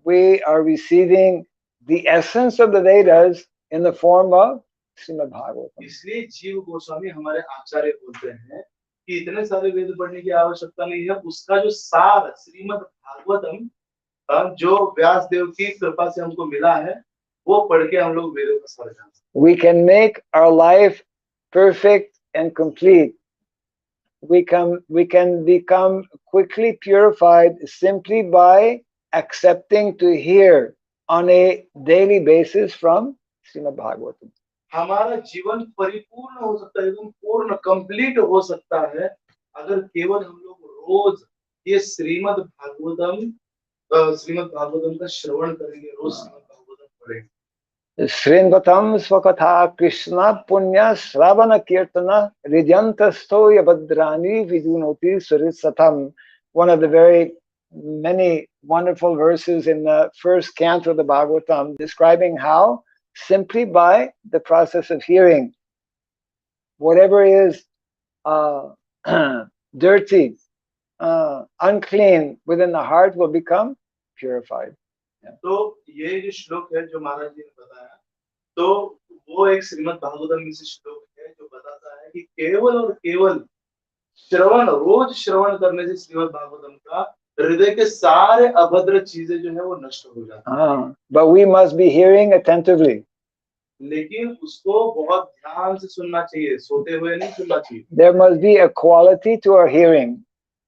we are receiving the essence of the Vedas in the form of Srimad Bhagavatam. इसलिए जीव गोस्वामी हमारे आचार्य बोलते हैं कि इतने सारे वेद पढ़ने की आवश्यकता नहीं है, उसका जो सार श्रीमद् भागवतम जो व्यास देव की कृपा से हमको मिला है, वो पढ़ के हम लोग वेदों का सार जान सकते हैं. We can make our life perfect and complete. We can become quickly purified simply by accepting to hear on a daily basis from Srimad Bhagavatam. हमारा जीवन परिपूर्ण हो सकता है, एकदम पूर्ण कंप्लीट हो सकता है अगर केवल हम लोग रोज ये श्रीमद् भागवतम का श्रवण करेंगे, रोज श्रीमद् भागवतम पढ़ेंगे. Srinvatam Swakatha Krishna Punya Sravana Kirtana Ridyantasto Yabadrani Vidunoti Suritsatam. One of the very many wonderful verses in the first canto of the Bhagavatam describing how simply by the process of hearing, whatever is dirty, unclean within the heart will become purified. तो ये जो श्लोक है जो महाराज जी ने बताया, तो वो एक श्रीमद् भागवतम में से श्लोक है जो बताता है कि केवल और केवल श्रवण, रोज श्रवण करने से श्रीमद् भागवतम का हृदय के सारे अभद्र चीजें जो है वो नष्ट हो जाती हैं। But we must be hearing attentively. लेकिन उसको बहुत ध्यान से सुनना चाहिए, सोते हुए नहीं सुनना चाहिए। There must be a quality to our hearing.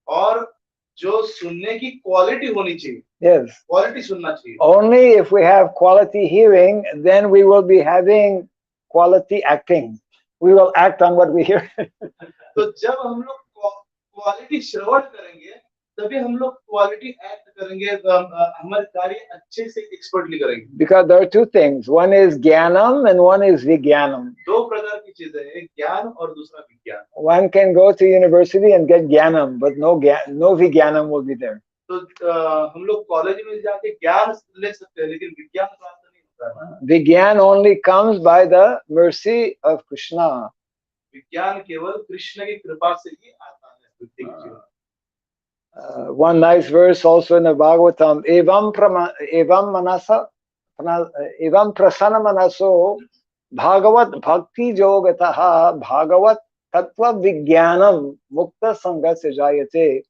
और जो सुनने की क्वालिटी होनी चाहिए, Yes. क्वालिटी सुनना चाहिए। Only if we have quality hearing, then we will be having quality acting. We will act on what we hear. तो जब हम लोग क्वालिटी श्रवण करेंगे, तभी हम लोग क्वालिटी एक्ट करेंगे, हमारे कार्य अच्छे से एक्सपर्टली करेंगे। Because there are two things. One is jnanam and one is vijnanam. दो प्रकार की चीजें हैं, ज्ञान और दूसरा विज्ञान। One can go to university and get jnanam, but no vijnanam will be there. तो हम लोग कॉलेज में जाके ज्ञान ले सकते हैं, लेकिन विज्ञान प्राप्त नहीं होता है। Vijnan only comes by the mercy of Krishna. विज्ञान केवल कृष्ण की कृपा से ही आता है व्यक्ति के जीवन। One nice verse also in the Bhagavatam, evam prasana manaso bhagavat bhakti jogataha bhagavat tattva vijnanam mukta sangasya jayate.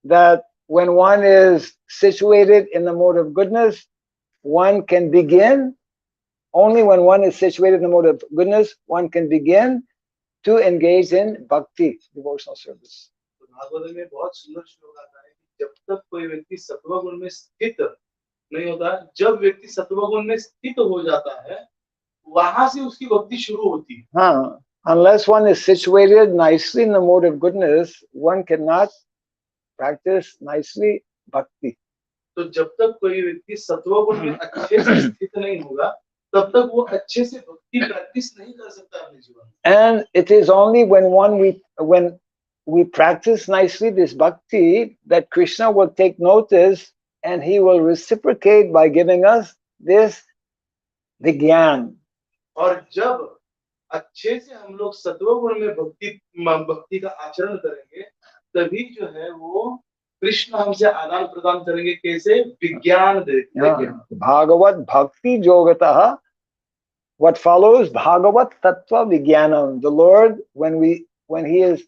That when one is situated in the mode of goodness, one can begin, only when one is situated in the mode of goodness, one can begin to engage in bhakti, devotional service. Bhagavat में बहुत सुंदर श्लोक आता है कि जब तक कोई व्यक्ति सत्वगुण में स्थित नहीं होता, जब व्यक्ति सत्वगुण में स्थित हो जाता है, वहां से उसकी भक्ति शुरू होती है। Unless one is situated nicely in the mode of goodness, one cannot practice nicely bhakti. तो जब तक कोई व्यक्ति सत्वगुण में अच्छे से स्थित नहीं होगा, तब तक वो अच्छे से भक्ति प्रैक्टिस नहीं कर सकता अपने जीवन में। And it is only when we practice nicely this bhakti that Krishna will take notice and he will reciprocate by giving us this vijnan. और जब अच्छे से हम लोग सत्वगुण में भक्ति का आचरण करेंगे, तभी जो है वो कृष्ण हमसे आदान प्रदान करेंगे। कैसे? विज्ञान देंगे। Bhagavat bhakti jogataha. What follows? Bhagavat tattva vijnanam. The Lord, when he is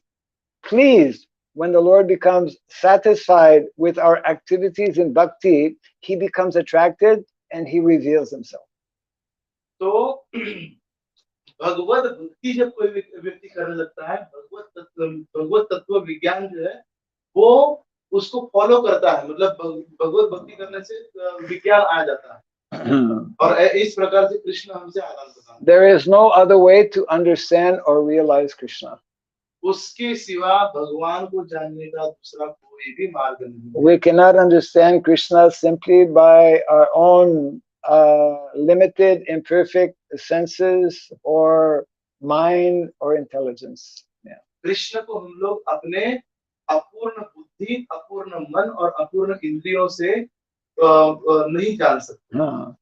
pleased, when the Lord becomes satisfied with our activities in bhakti, he becomes attracted and he reveals himself. तो भगवत भक्ति जब कोई व्यक्ति करने लगता है, भगवत तत्व विज्ञान जो है वो उसको फॉलो करता है, मतलब भगवत भक्ति करने से विज्ञान आ जाता है। और इस प्रकार से कृष्ण हमसे आदान प्रदान। There is no other way to understand or realize Krishna. उसके सिवा भगवान को जानने का दूसरा कोई भी मार्ग नहीं। We cannot understand Krishna simply by our own limited, imperfect senses or mind or intelligence. Krishna को हम लोग अपने अपूर्ण बुद्धि, अपूर्ण मन और अपूर्ण इंद्रियों से नहीं जान सकते।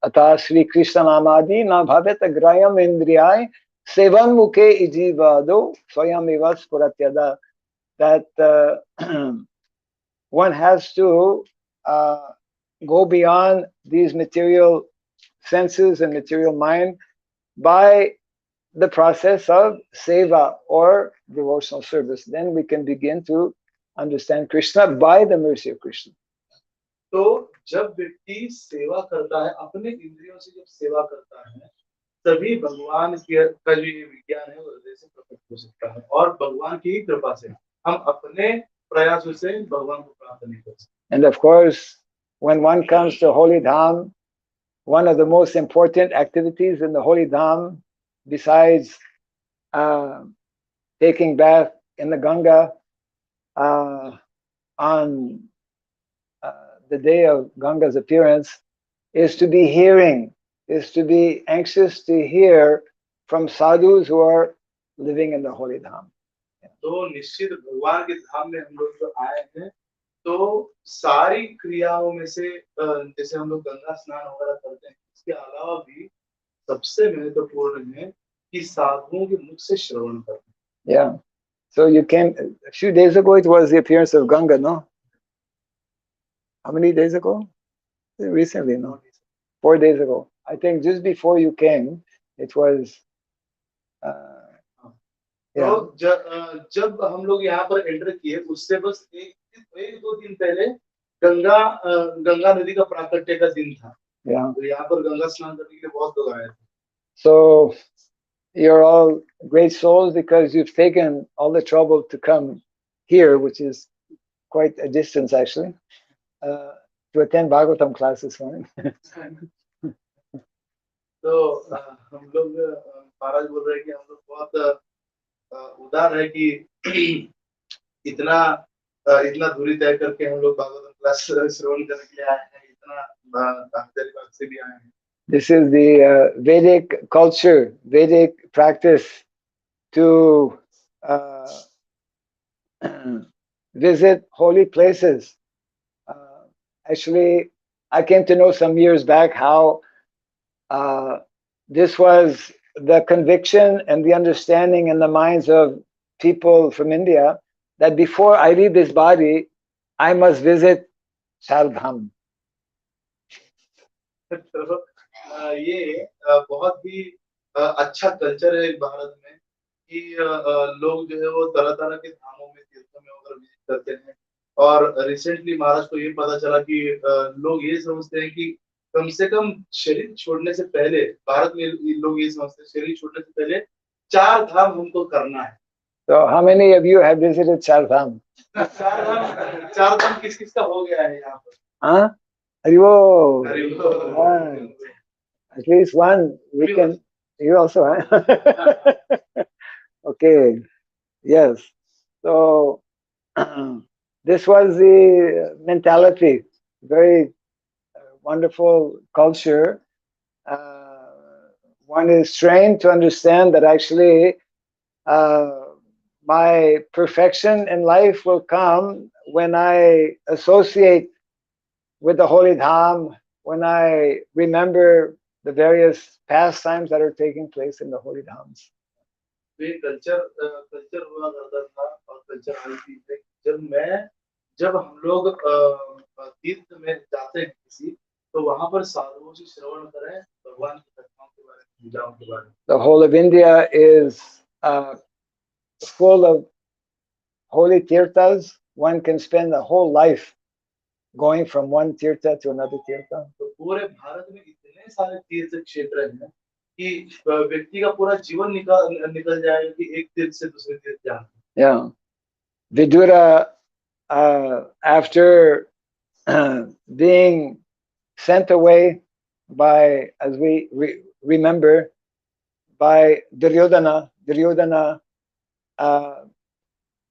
अतः श्री कृष्ण नामादि न भवेत ग्राह्यम इंद्रियाय सेवन मुखे इजीवादो स्वयं एव स्फुरत्यदा. That one has to go beyond these material senses and material mind by the process of seva or devotional service. Then we can begin to understand Krishna by the mercy of Krishna. तो जब व्यक्ति सेवा करता है, अपने इंद्रियों से जब सेवा करता है, तभी भगवान का जो ये विज्ञान है वो हृदय से प्रकट हो सकता है। और भगवान की कृपा से हम अपने प्रयासों से भगवान को प्राप्त नहीं कर सकते। And of course, when one comes to Holy Dham, one of the most important activities in the Holy Dham, besides taking bath in the Ganga on the day of Ganga's appearance, is to be hearing, is to be anxious to hear from sadhus who are living in the Holy Dham. तो निश्चित भगवान के धाम में हम लोग जो आए हैं, तो सारी क्रियाओं में से जैसे हम लोग गंगा स्नान वगैरह करते हैं, इसके अलावा भी सबसे महत्वपूर्ण है कि साधुओं के मुख से श्रवण करना. Yeah. So you came a few days ago. It was the appearance of Ganga, no? How many days ago? Recently, no? 4 days ago. I think just before you came, it was. तो जब हम लोग यहाँ पर enter किए, उससे बस एक दो दिन पहले गंगा नदी का प्राकट्य का दिन था. तो यहाँ पर गंगा स्नान करने के लिए बहुत लोग आए थे. So you're all great souls because you've taken all the trouble to come here, which is quite a distance actually, to attend Bhagavatam class this morning. तो हम लोग महाराज बोल रहे हैं कि हम लोग बहुत उदार है कि इतना दूरी तय करके हम लोग भागवतम क्लास श्रवण करने के लिए आए हैं, इतना से भी आए हैं. This is the Vedic culture, Vedic practice to visit holy places. Actually, I came to know some years back how this was the conviction and the understanding in the minds of people from India that before I leave this body, I must visit Chardham. ये बहुत ही अच्छा culture है भारत में कि लोग जो है वो तरह तरह के धामों में, तीर्थों में वगैरह विजिट करते हैं. और रिसेंटली महाराज को ये पता चला कि लोग ये समझते हैं कि कम से कम शरीर छोड़ने से पहले, भारत में लोग ये समझते हैं शरीर छोड़ने से पहले 4 धाम हमको करना है. So how many of you have visited Chardham? 4 धाम किस किस का हो गया है यहाँ पर? Huh? Haribo. At least one we can. You also, huh? Okay. Yes. So this was the mentality. Very wonderful culture. One is trained to understand that actually my perfection in life will come when I associate with the holy dham, when I remember the various pastimes that are taking place in the holy dhams. Culture हुआ करता था और culture I थी जब हम लोग तीर्थ में जाते हैं किसी, तो वहां पर साधुओं से श्रवण करें भगवान की कथाओं के बारे में, पूजाओं के बारे में. The whole of India is full of holy tirthas. One can spend a whole life going from one tirtha to another tirtha. तो पूरे भारत में इतने सारे तीर्थ क्षेत्र हैं कि व्यक्ति का पूरा जीवन निकल जाएगा कि एक तीर्थ से दूसरे तीर्थ जाना. Yeah, Vidura, after being sent away by, as we remember, by Duryodhana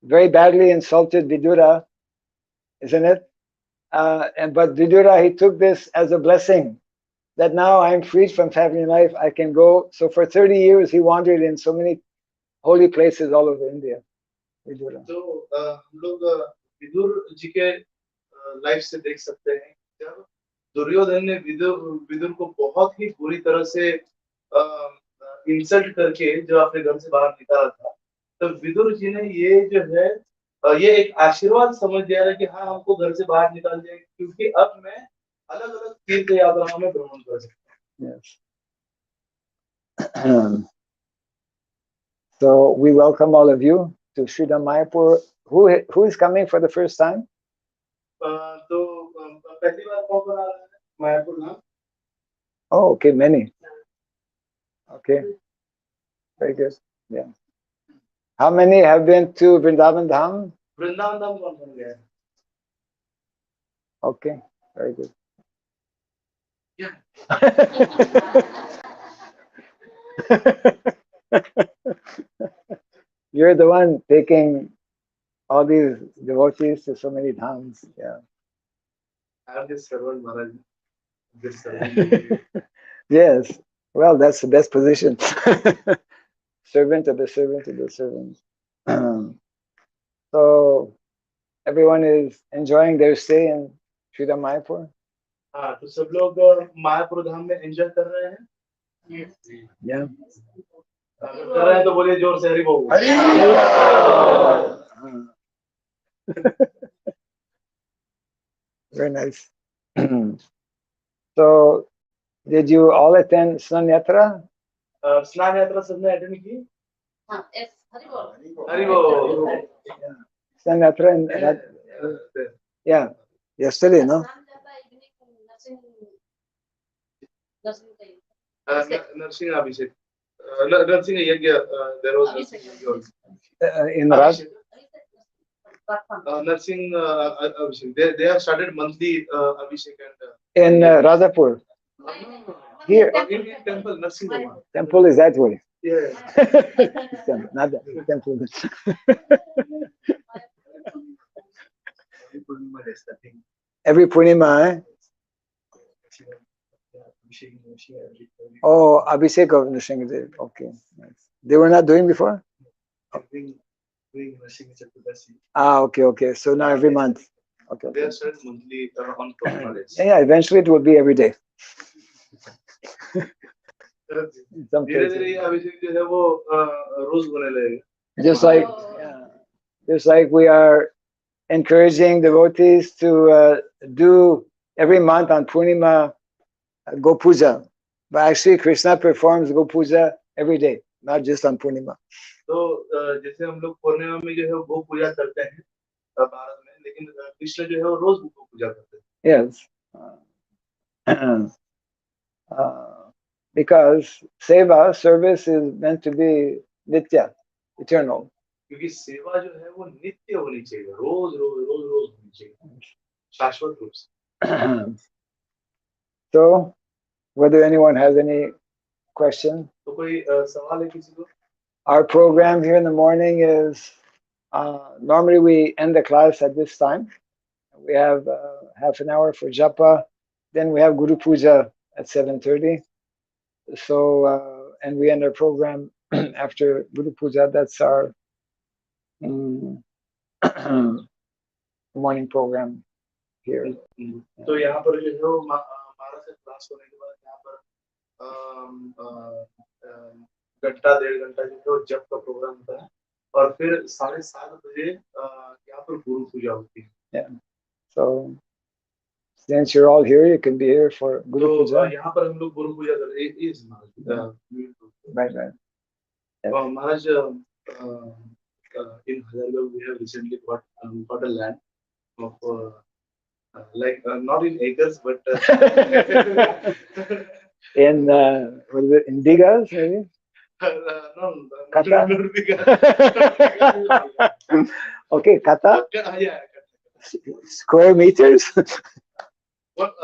very badly insulted Vidura, isn't it? But Vidura, he took this as a blessing, that now I'm freed from family life, I can go. So for 30 years, he wandered in so many holy places all over India. Vidura. तो हम लोग विदुर जी के life से देख सकते हैं जब दुर्योधन ने विदुर को बहुत ही बुरी तरह से इंसल्ट करके जो अपने घर से बाहर निकाला था, तो विदुर जी ने ये जो है ये एक आशीर्वाद समझ लिया है कि हाँ, हमको घर से बाहर निकाल दिया, क्योंकि अब मैं अलग अलग तीर्थ यात्राओं में भ्रमण कर सकता हूँ. Yes. So we welcome all of you to Sridham Mayapur. Who is coming for the first time? तो पहली बार कौन आ रहा है मायापुर धाम? Oh, okay, many. Okay, very good. Yeah. How many have been to Vrindavan Dham? Vrindavan धाम कौन कौन गया है? Okay, very good. Yeah. You're the one taking all these devotees to so many dhams. Yeah. I'm just servant, Maharaj. Just servant. Yes. Well, that's the best position. Servant of the servant of the servant. So everyone is enjoying their stay in Sridham Mayapur. हाँ, तो सब लोग मायापुर धाम में enjoy कर रहे हैं. Yeah. अगर कर रहे हैं तो बोलिए जोर से हरि बोल. Very nice. So, did you all attend Snan Yatra? स्नान यात्रा सबने अटेंड की. हाँ, yes, हरि बोल. हरि बोल. Snan Yatra in yeah, yesterday, no? Narasimha अभिषेक. नरसिंह यज्ञ. There was In Raj. Nursing Abhishek. They have started monthly Abhishek In Radhapur. Here. In temple, Nursing Bhagwan. Temple is that way. Yeah. Not that temple. Every Purnima, eh? Oh, Abhishek of Nrsimhadev. Okay, nice. They were not doing before? Ah, okay. So now every month. Okay. They are started monthly on Fridays. Yeah, eventually it will be every day. In some places. Just like we are encouraging devotees to do every month on Purnima Go Puja. But actually Krishna performs Go Puja every day, not just on Purnima. तो जैसे हम लोग पूर्णिमा में जो है गो पूजा करते हैं भारत में, लेकिन कृष्ण जो है वो रोज गो पूजा करते हैं. Yes. Because seva, service is meant to be nitya, eternal. क्योंकि सेवा जो है वो नित्य होनी चाहिए, रोज होनी चाहिए, शाश्वत रूप से. So, whether anyone has any question? तो कोई सवाल है किसी को? Our program here in the morning is, normally we end the class at this time. We have half an hour for japa. Then we have Guru Puja at 7:30. So, and we end our program after Guru Puja. That's our morning program here. तो यहाँ पर जो है वो 12 से class होने के बाद यहाँ पर घंटा 1.5 घंटा जो है वो जप का प्रोग्राम होता है और फिर 7:30 बजे यहाँ पर गुरु पूजा होती है. Yeah. So since you're all here, you can be here for Guru तो Puja. यहाँ पर हम लोग गुरु पूजा कर रहे हैं. Right. Yeah. Maharaj, in Hyderabad we have recently got a land of like not in acres but In what is it? In bigas, maybe? no, Kata? not bigger. Okay, kata? Yeah. Square meters? What?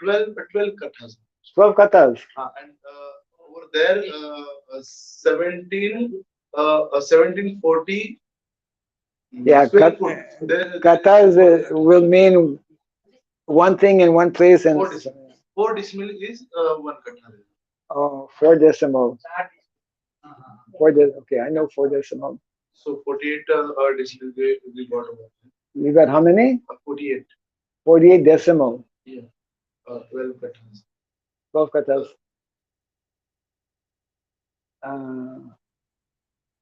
12 kathas. 12 katas. And over there 1740. Yeah, katas will mean one thing in one place and 4 decimal is 1 katha. Oh, 4 decimal. Okay, I know 4 decimal. So 48 decimal we got over. You got how many? 48. 48 decimal. Yeah. 12 kathas. 12 katas.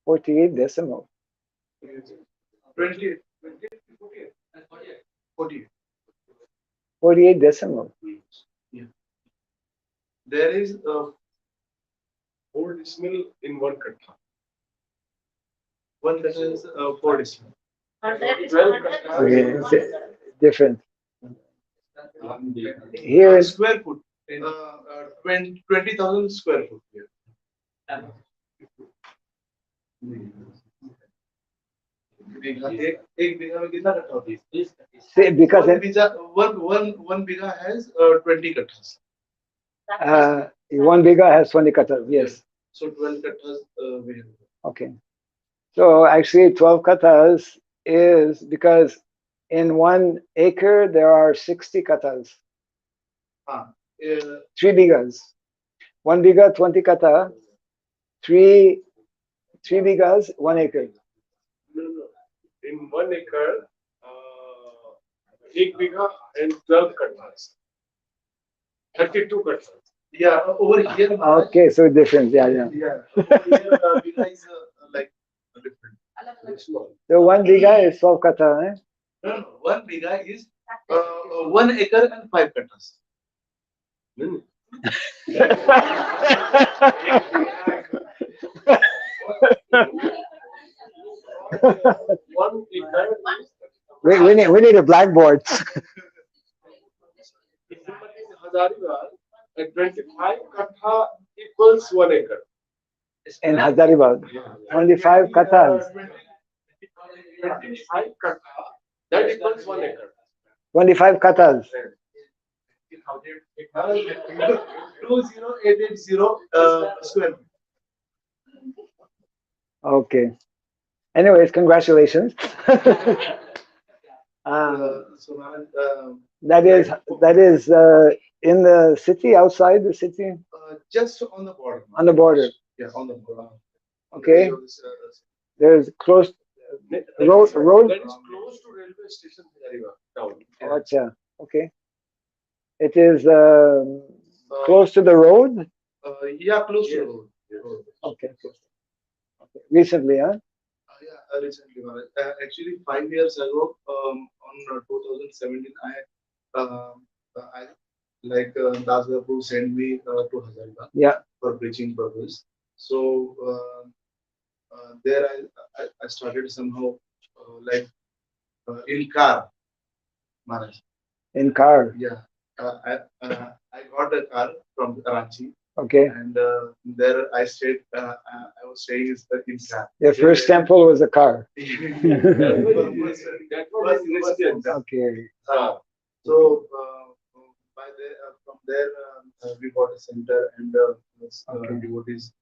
48 decimal. 48. 48 decimal. Yeah. There is 4 decimal in 1 katha. 1 katha is 4 decimal. Okay, different. Here is Square foot. 20,000 square foot here. एक बीघा में कितना कट्ठा होती है? because one bigha has 20 kathas. 1 biga has 20 katas. Yes. So 12 kathas we have. Okay. So actually 12 katas is because in 1 acre there are 60 katas. 3 bigas. 1 biga, 20 kata. 3 bigas, 1 acre. No. in 1 acre, 1 bigha and 12 kattas. 32 kattas. Yeah, over here. Okay, so different. Yeah, yeah. Yeah, over here, bigha is like different. Very small. So 1 bigha is 12 kata, eh? No, no, 1 bigha is 1 acre and 5 kattas. No, One acre is we need a blackboard. in Hazaribagh, 25 kattha equals 1 acre. In Hazaribagh. Only 5 katas. 25 kattha, that equals 1 acre. 25 katas. 20880 square feet. Okay. Anyways, congratulations. So, that is in the city, outside the city, just on the border. on the border. Yeah, on the border. Okay. There's close road. That is close to railway station, Hazaribagh town. Oh, acha. Okay. It is close to the road. Yeah, close to Yes. the road. Okay. Okay. Recently, huh? Yeah, recently, actually 5 years ago, on 2017, I like Das Babu sent me to Hazaribagh Yeah. for preaching purpose. So there I started somehow like in car, Maharaj. In car. Yeah, I got a car from Ranchi. Okay. And there I stayed. I was staying in car. Your first temple was a car. That was residence. Okay. So by there, from there, we got a center, and Okay. devotees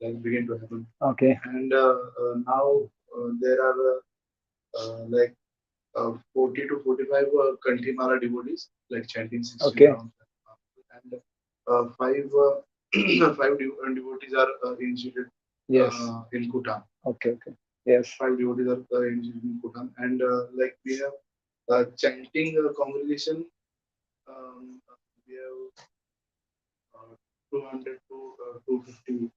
like begin to happen. Okay. And now there are like 40 to 45 Kanthi Mara devotees, like chanting 60 Okay. rounds. And five devotees are initiated Yes. in Kutam. Okay. Okay. Yes. 5 devotees are initiated in Kutam, and like we have chanting congregation. We have 200 to 250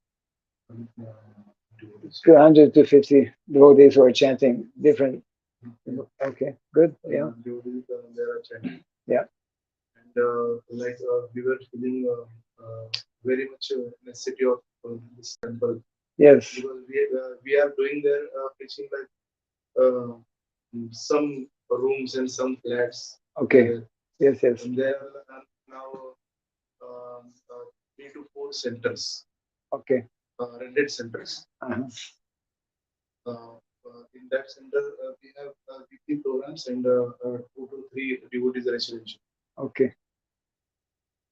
devotees. 200 to 50 devotees who are chanting different. Okay. Good. Yeah. Devotees there are chanting. Yeah. And like we were feeling very much necessity of this temple. Yes. Because we are doing their preaching like some rooms and some flats. Okay. Yes. Yes. And there are now 3 to 4 centers, Okay. rented centers. Uh-huh. In that center, we have weekly programs and 2 to 3 devotees residential. Okay.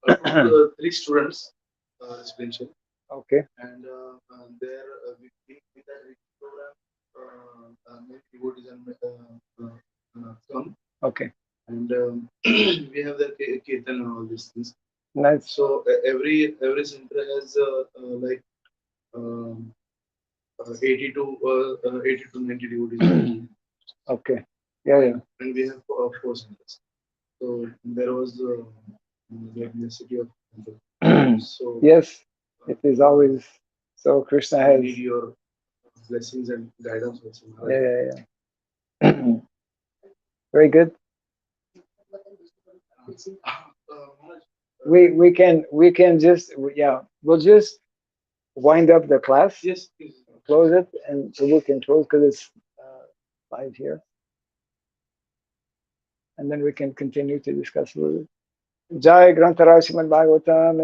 2 to 3 students residential. Okay. And there we with that program, many devotees and come. Okay. And we have the kirtan and all these things. Nice. So every center has like 80 to 90 devotees. Okay. Yeah. Yeah. And we have 4 centers. So there was the necessity of temple. So Yes. It is always so. Krishna I has. need your blessings and guidance also. Yeah. Very good. We can just we'll just wind up the class. Yes, please. Close it, and so we can close because it's 5 here, and then we can continue to discuss a little bit. Jai Grantaraj Srimad Bhagavatam.